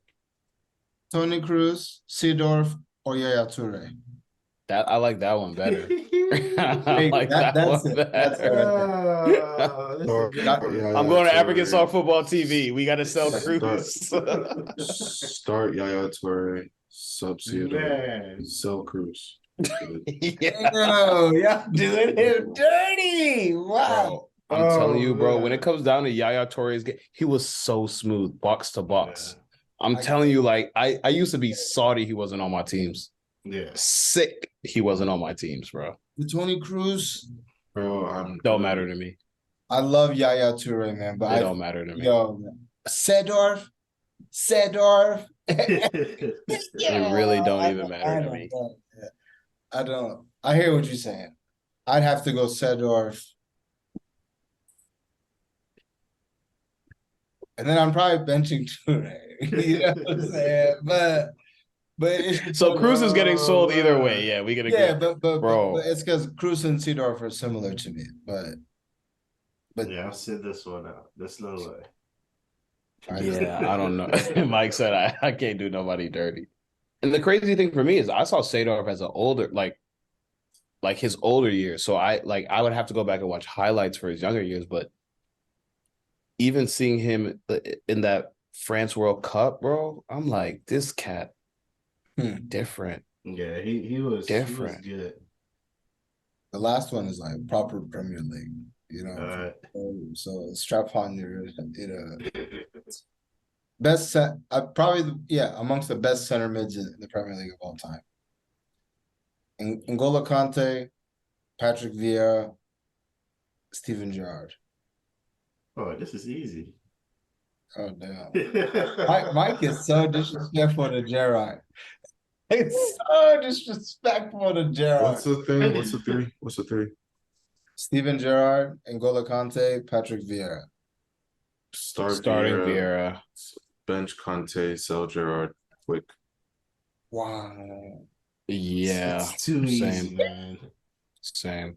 Tony Cruz, Seedorf, or Yaya Toure? That I like that one better. I Hey, like that that's one it. That's it right there. That's a Start, good I'm one. going to African Song Football TV. We got to sell Start, Cruz. start Yaya Toure, sub Theodore, Man. sell Cruz. Yeah. No, yeah, doing him dirty. Wow. Bro, I'm telling you, bro, when Man. it comes down to Yaya Toure's game, he was so smooth, box to box. Yeah. I'm telling you, like, I used to be salty he wasn't on my teams. Yeah. Sick he wasn't on my teams, bro. The Tony Cruz. Bro, I'm Don't matter to me. I love Yaya Toure, man, but It don't matter to me. yo, Seedorf. It really don't even matter to me. I don't. I hear what you're saying. I'd have to go Seedorf. And then I'm probably benching Toure. You know what I'm saying? But it's So Cruz is getting sold either way. Yeah, we get a yeah, good but bro. it's because Cruz and Seedorf are similar to me. But Yeah, I'll sit this one out. There's no way. Yeah, I don't know. Mike said I can't do nobody dirty. And the crazy thing for me is I saw Sadorf as an older, like his older years. So I would have to go back and watch highlights for his younger years. But even seeing him in that France World Cup, bro, I'm like, this cat different. Yeah, he was Different. He was good. the last one is like proper Premier League, you know. So strap on your best set. Amongst the best center mids in the Premier League of all time. N'Golo Kante, Patrick Vieira, Steven Gerrard. Oh, this is easy. Oh damn! Mike is so disrespectful to Gerrard. It's so disrespectful to Gerrard. What's the thing? What's the three? What's the three? Steven Gerrard, N'Golo Kante, Patrick Vieira. Starting Vieira. Bench Conte, sell Gerard, quick. Wow. Yeah. It's too easy, man. Same.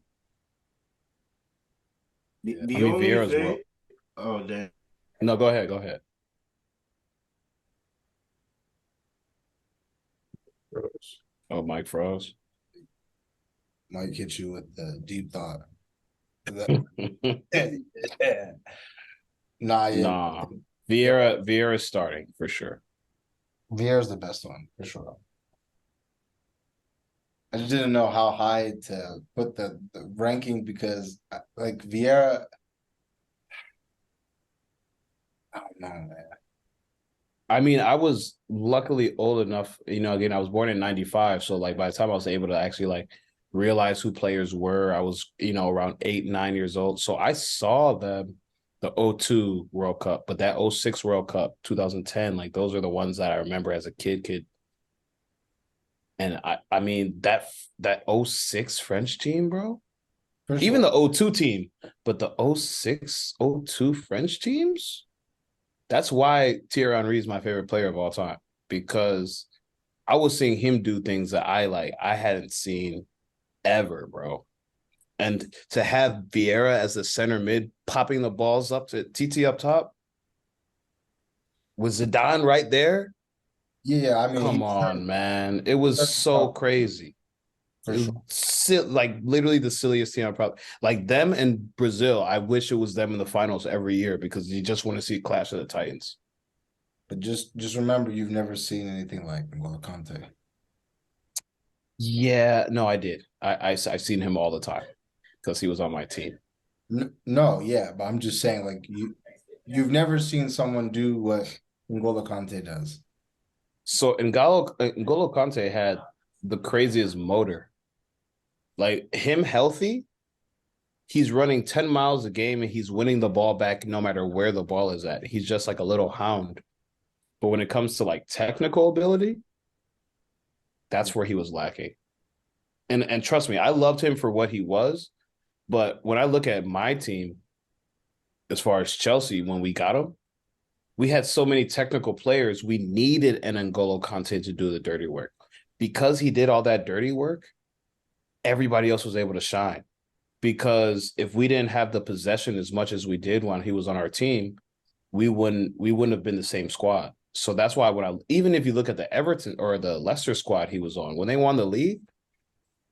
The I mean, only Vieira's thing. well. Oh, damn. No, go ahead. Go ahead. Froze. Oh, Mike froze. Mike hit you with the deep thought. Nah. Vieira's starting for sure. Vieira's the best one for sure. I just didn't know how high to put the ranking because like Vieira, I don't know, man. I mean, I was luckily old enough, again, I was born in 95. So like by the time I was able to actually like realize who players were, I was, around 8, 9 years old. So I saw the 02 World Cup, but that 06 World Cup, 2010, like those are the ones that I remember as a kid. And I mean that 06 French team, bro. Even the 02 team, but the 06, 02 French teams, that's why Thierry Henry is my favorite player of all time, because I was seeing him do things that I hadn't seen ever, bro. And to have Vieira as the center mid popping the balls up to TT up top, was Zidane right there? Yeah, I mean, come on, man. It was so crazy. For sure. Like literally the silliest team I probably like them and Brazil. I wish it was them in the finals every year because you just want to see Clash of the Titans. But just remember, you've never seen anything like N'Golo Kante. Yeah, no, I did. I've seen him all the time because he was on my team. No, yeah, but I'm just saying, like you've never seen someone do what N'Golo Kante does. So N'Golo Kante had the craziest motor. Like him healthy, he's running 10 miles a game and he's winning the ball back no matter where the ball is at. He's just like a little hound. But when it comes to like technical ability, that's where he was lacking. And trust me, I loved him for what he was. But when I look at my team, as far as Chelsea, when we got him, we had so many technical players. We needed an N'Golo Kante to do the dirty work. Because he did all that dirty work, everybody else was able to shine. Because if we didn't have the possession as much as we did when he was on our team, we wouldn't have been the same squad. So that's why even if you look at the Everton or the Leicester squad he was on, when they won the league,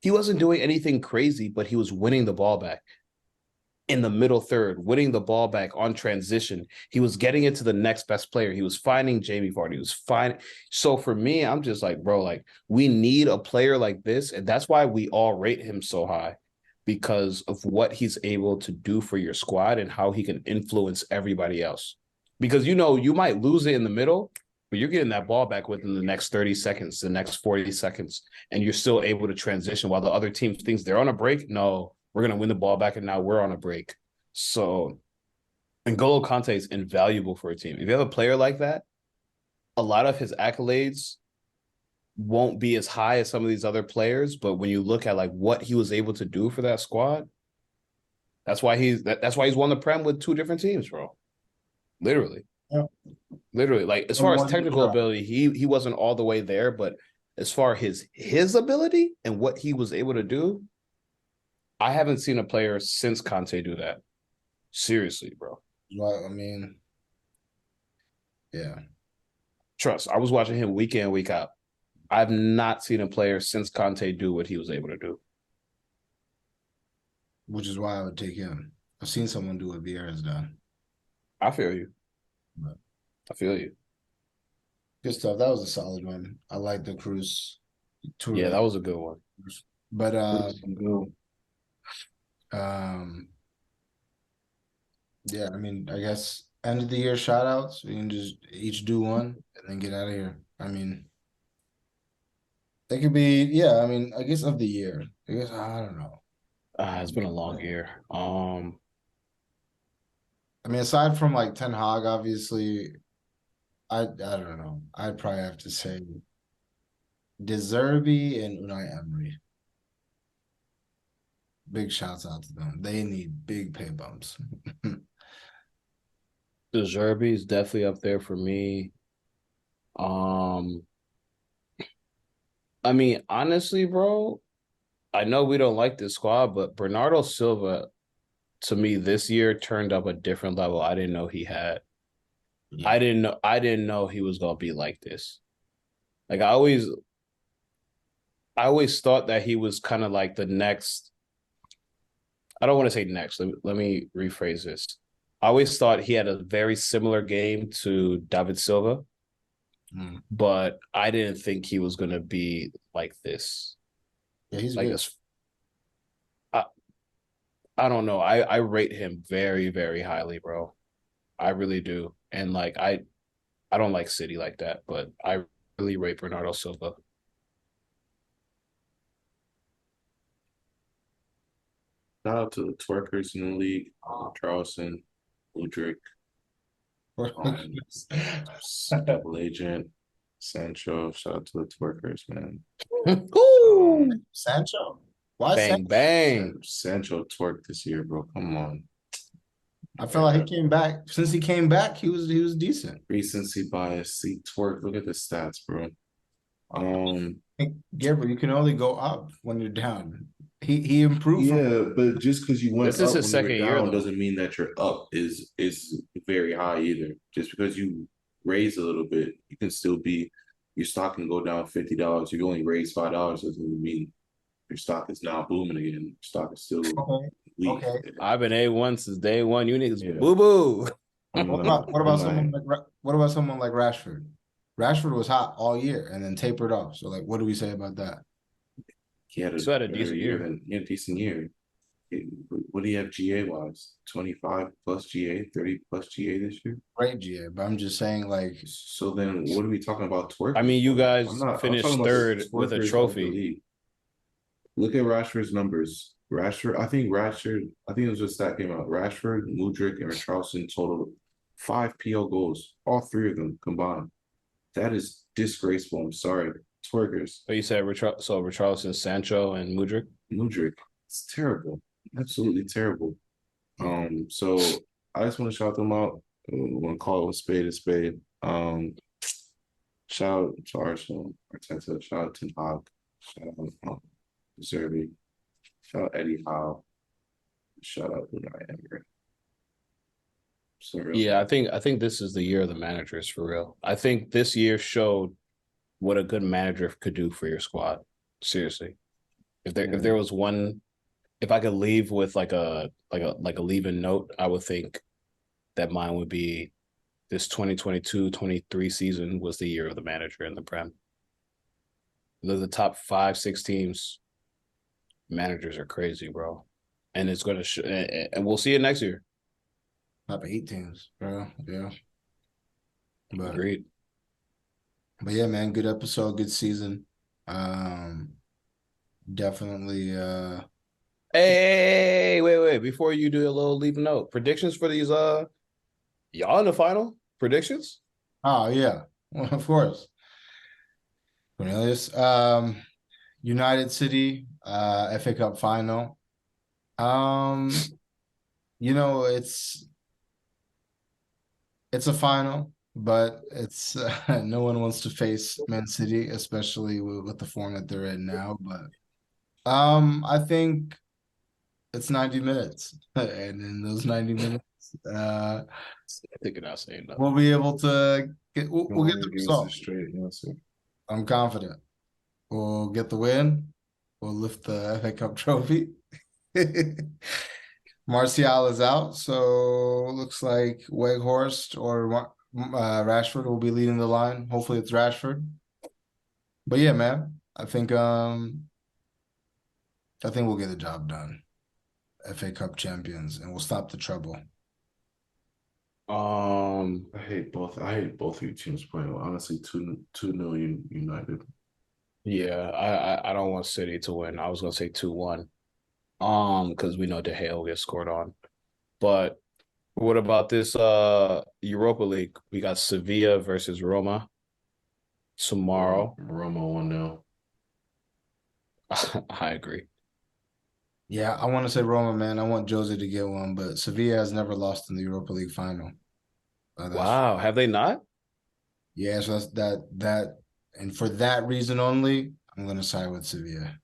he wasn't doing anything crazy, but he was winning the ball back in the middle third, winning the ball back on transition. He was getting it to the next best player. He was finding Jamie Vardy. He was fine. So for me, I'm just like, bro, like we need a player like this. And that's why we all rate him so high, because of what he's able to do for your squad and how he can influence everybody else. Because, you might lose it in the middle, but you're getting that ball back within the next 30 seconds, the next 40 seconds, and you're still able to transition while the other team thinks they're on a break. No, we're going to win the ball back, and now we're on a break. So N'Golo Kante is invaluable for a team. If you have a player like that, a lot of his accolades won't be as high as some of these other players, but when you look at like what he was able to do for that squad, that's why he's won the Prem with two different teams, bro. Literally. Yeah. Literally. Like as far as technical ability, he wasn't all the way there, but as far as his ability and what he was able to do, I haven't seen a player since Conte do that. Seriously, bro. Well, I mean, yeah. Trust. I was watching him week in, week out. I've not seen a player since Conte do what he was able to do. Which is why I would take him. I've seen someone do what Vieira's done. I feel you. But I feel you. good stuff. That was a solid one. I like the Cruz tour. Yeah, that was a good one. But yeah, I mean, I guess end of the year shout outs. We can just each do one and then get out of here. I mean, it could be, yeah, I mean, I guess of the year. I guess I don't know. It's been a long year. I mean, aside from like Ten Hag, obviously, I don't know. I'd probably have to say De Zerbi and Unai Emery. Big shouts out to them. They need big pay bumps. De Zerbi is definitely up there for me. I mean, honestly, bro, I know we don't like this squad, but Bernardo Silva, to me, this year turned up a different level I didn't know he had. Yeah. I didn't know he was gonna be like this. Like I always thought that he was kind of like the next. I don't want to say next. Let me rephrase this. I always thought he had a very similar game to David Silva, but I didn't think he was gonna be like this. Yeah, he's like good. This. I don't know. I rate him very, very highly, bro. I really do. And like I don't like City like that, but I really rate Bernardo Silva. Shout out to the twerkers in the league, Charleston, Udrick, Double Agent, Sancho. Shout out to the twerkers, man. Sancho? Why bang, Sancho? bang. Sancho twerked this year, bro. Come on. I feel like he came back. Since he came back, he was decent. Recency bias. See twerk. Look at the stats, bro. Gabriel, you can only go up when you're down. He improved. Yeah, but just because you went This is up his when second you're year, down though. doesn't mean that your up is very high either. Just because you raise a little bit, you can still be your stock can go down $50. If you only raise $5, doesn't mean your stock is now booming again. Your stock is still weak. Okay. I've been A1 since day one. You niggas boo boo. What about someone like Rashford? Rashford was hot all year and then tapered off. So like, what do we say about that? He had a decent year. He had a decent year. What do you have GA wise? 25 plus GA, 30 plus GA this year? Great GA, but I'm just saying like. So then what are we talking about twerking? I mean, you guys finished third with a trophy. Look at Rashford's numbers. I think it was a stat came out. Rashford, Mudryk, and Richarlison totaled 5 PL goals. All 3 of them combined. That is disgraceful. I'm sorry. Twerkers. But you said Richarlison, Sancho, and Mudryk? Mudryk. It's terrible. Absolutely terrible. So I just want to shout them out. I want to call it a spade a spade. Shout out to Arsenal, Arteta, shout out to Ten Hag, shout out Zerbi, shout out Eddie Howe, shout out Unai Emery. Yeah, I think this is the year of the managers for real. I think this year showed what a good manager could do for your squad. Seriously. If there was one, if I could leave with like a leaving note, I would think that mine would be this 2022-23 season was the year of the manager in the Prem. The top 5, 6 teams, managers are crazy, bro. And it's going to and we'll see it next year. Top 8 teams, bro. Yeah. Agreed. But yeah, man, good episode, good season. Definitely Hey, wait. Before you do a little leave note, predictions for these y'all in the final? Predictions? oh yeah. Well, of course. Cornelius. United City, FA Cup final. You know, it's a final, but it's no one wants to face Man City, especially with the form that they're in now. But I think it's 90 minutes, and in those 90 minutes, I think you're not saying nothing. we'll be able to we'll get the result. Straight answer. I'm confident. We'll get the win. We'll lift the FA Cup trophy. Martial is out, so looks like Weghorst or Rashford will be leading the line. Hopefully, it's Rashford. But yeah, man, I think we'll get the job done. FA Cup champions, and we'll stop the trouble. I hate both of you teams playing well. Honestly, 2-0 United. Yeah, I don't want City to win. I was gonna say 2-1. Because we know De Gea will get scored on. But what about this Europa League? We got Sevilla versus Roma tomorrow. Roma 1-0. I agree. Yeah, I want to say Roma, man. I want Jose to get one, but Sevilla has never lost in the Europa League final. Wow, have they not? Yeah, so that's that, and for that reason only, I'm gonna side with Sevilla.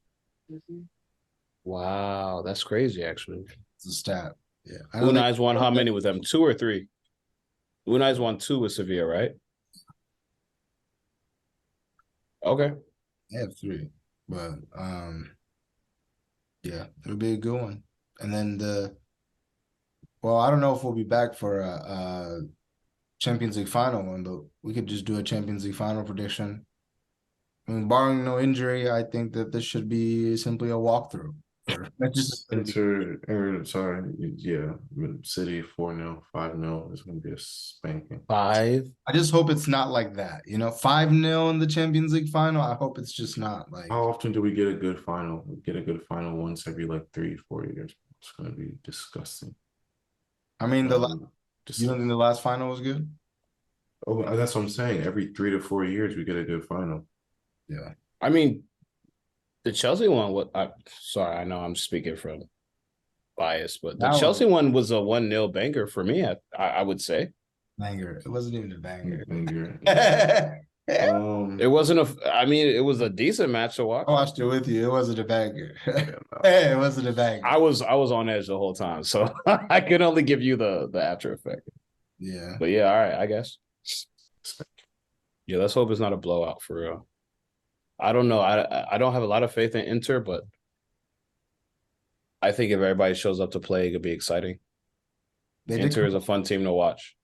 Wow, that's crazy, actually. It's a stat. Yeah. Unai's won how many with them? 2 or 3? Unai's won 2 with Sevilla, right? Okay. They have 3. But yeah, it'll be a good one. And then I don't know if we'll be back for a Champions League final one, but we could just do a Champions League final prediction. I mean, barring no injury, I think that this should be simply a walkthrough. City 4-0, 5-0 is going to be a spanking. 5. I just hope it's not like that. 5-0 in the Champions League final. I hope it's just not like. How often do we get a good final? We get a good final once every 3-4 years. It's going to be disgusting. I mean, you don't think the last final was good? Oh, that's what I'm saying. Every 3 to 4 years, we get a good final. Yeah. I mean, the Chelsea one, sorry, I know I'm speaking from bias, but the Chelsea one was a 1-0 banger for me, I would say. Banger. It wasn't even a banger. It wasn't it was a decent match to watch. I watched it with you. It wasn't a banger. It wasn't a banger. I was on edge the whole time, so I can only give you the after effect. Yeah. But yeah, all right, I guess. Yeah, let's hope it's not a blowout for real. I don't know. I don't have a lot of faith in Inter, but I think if everybody shows up to play, it could be exciting. Inter is a fun team to watch.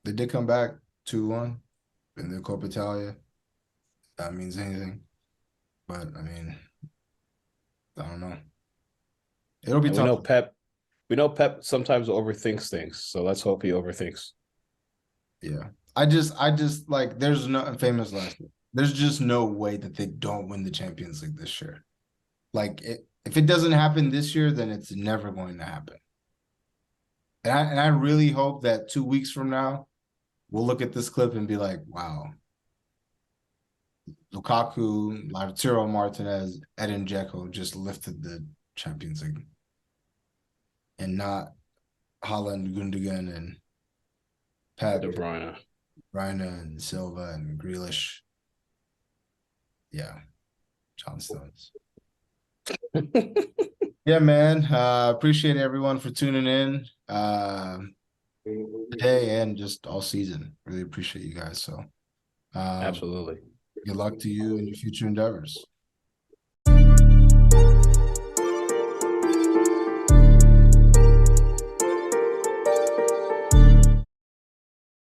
They did come back 2-1 in the Coppa Italia. That means anything. But, I mean, I don't know. It'll be tough. We know Pep sometimes overthinks things, so let's hope he overthinks. Yeah. I just like, there's no famous last name. There's just no way that they don't win the Champions League this year. Like, if it doesn't happen this year, then it's never going to happen. And I really hope that 2 weeks from now, we'll look at this clip and be like, wow. Lukaku, Lautaro Martinez, Edin Dzeko just lifted the Champions League. And not Haaland, Gundogan, and Pep. De Bruyne. And Silva and Grealish. Yeah. John Stones. Yeah, man. Appreciate everyone for tuning in. today and just all season. Really appreciate you guys. So, Absolutely. good luck to you in your future endeavors.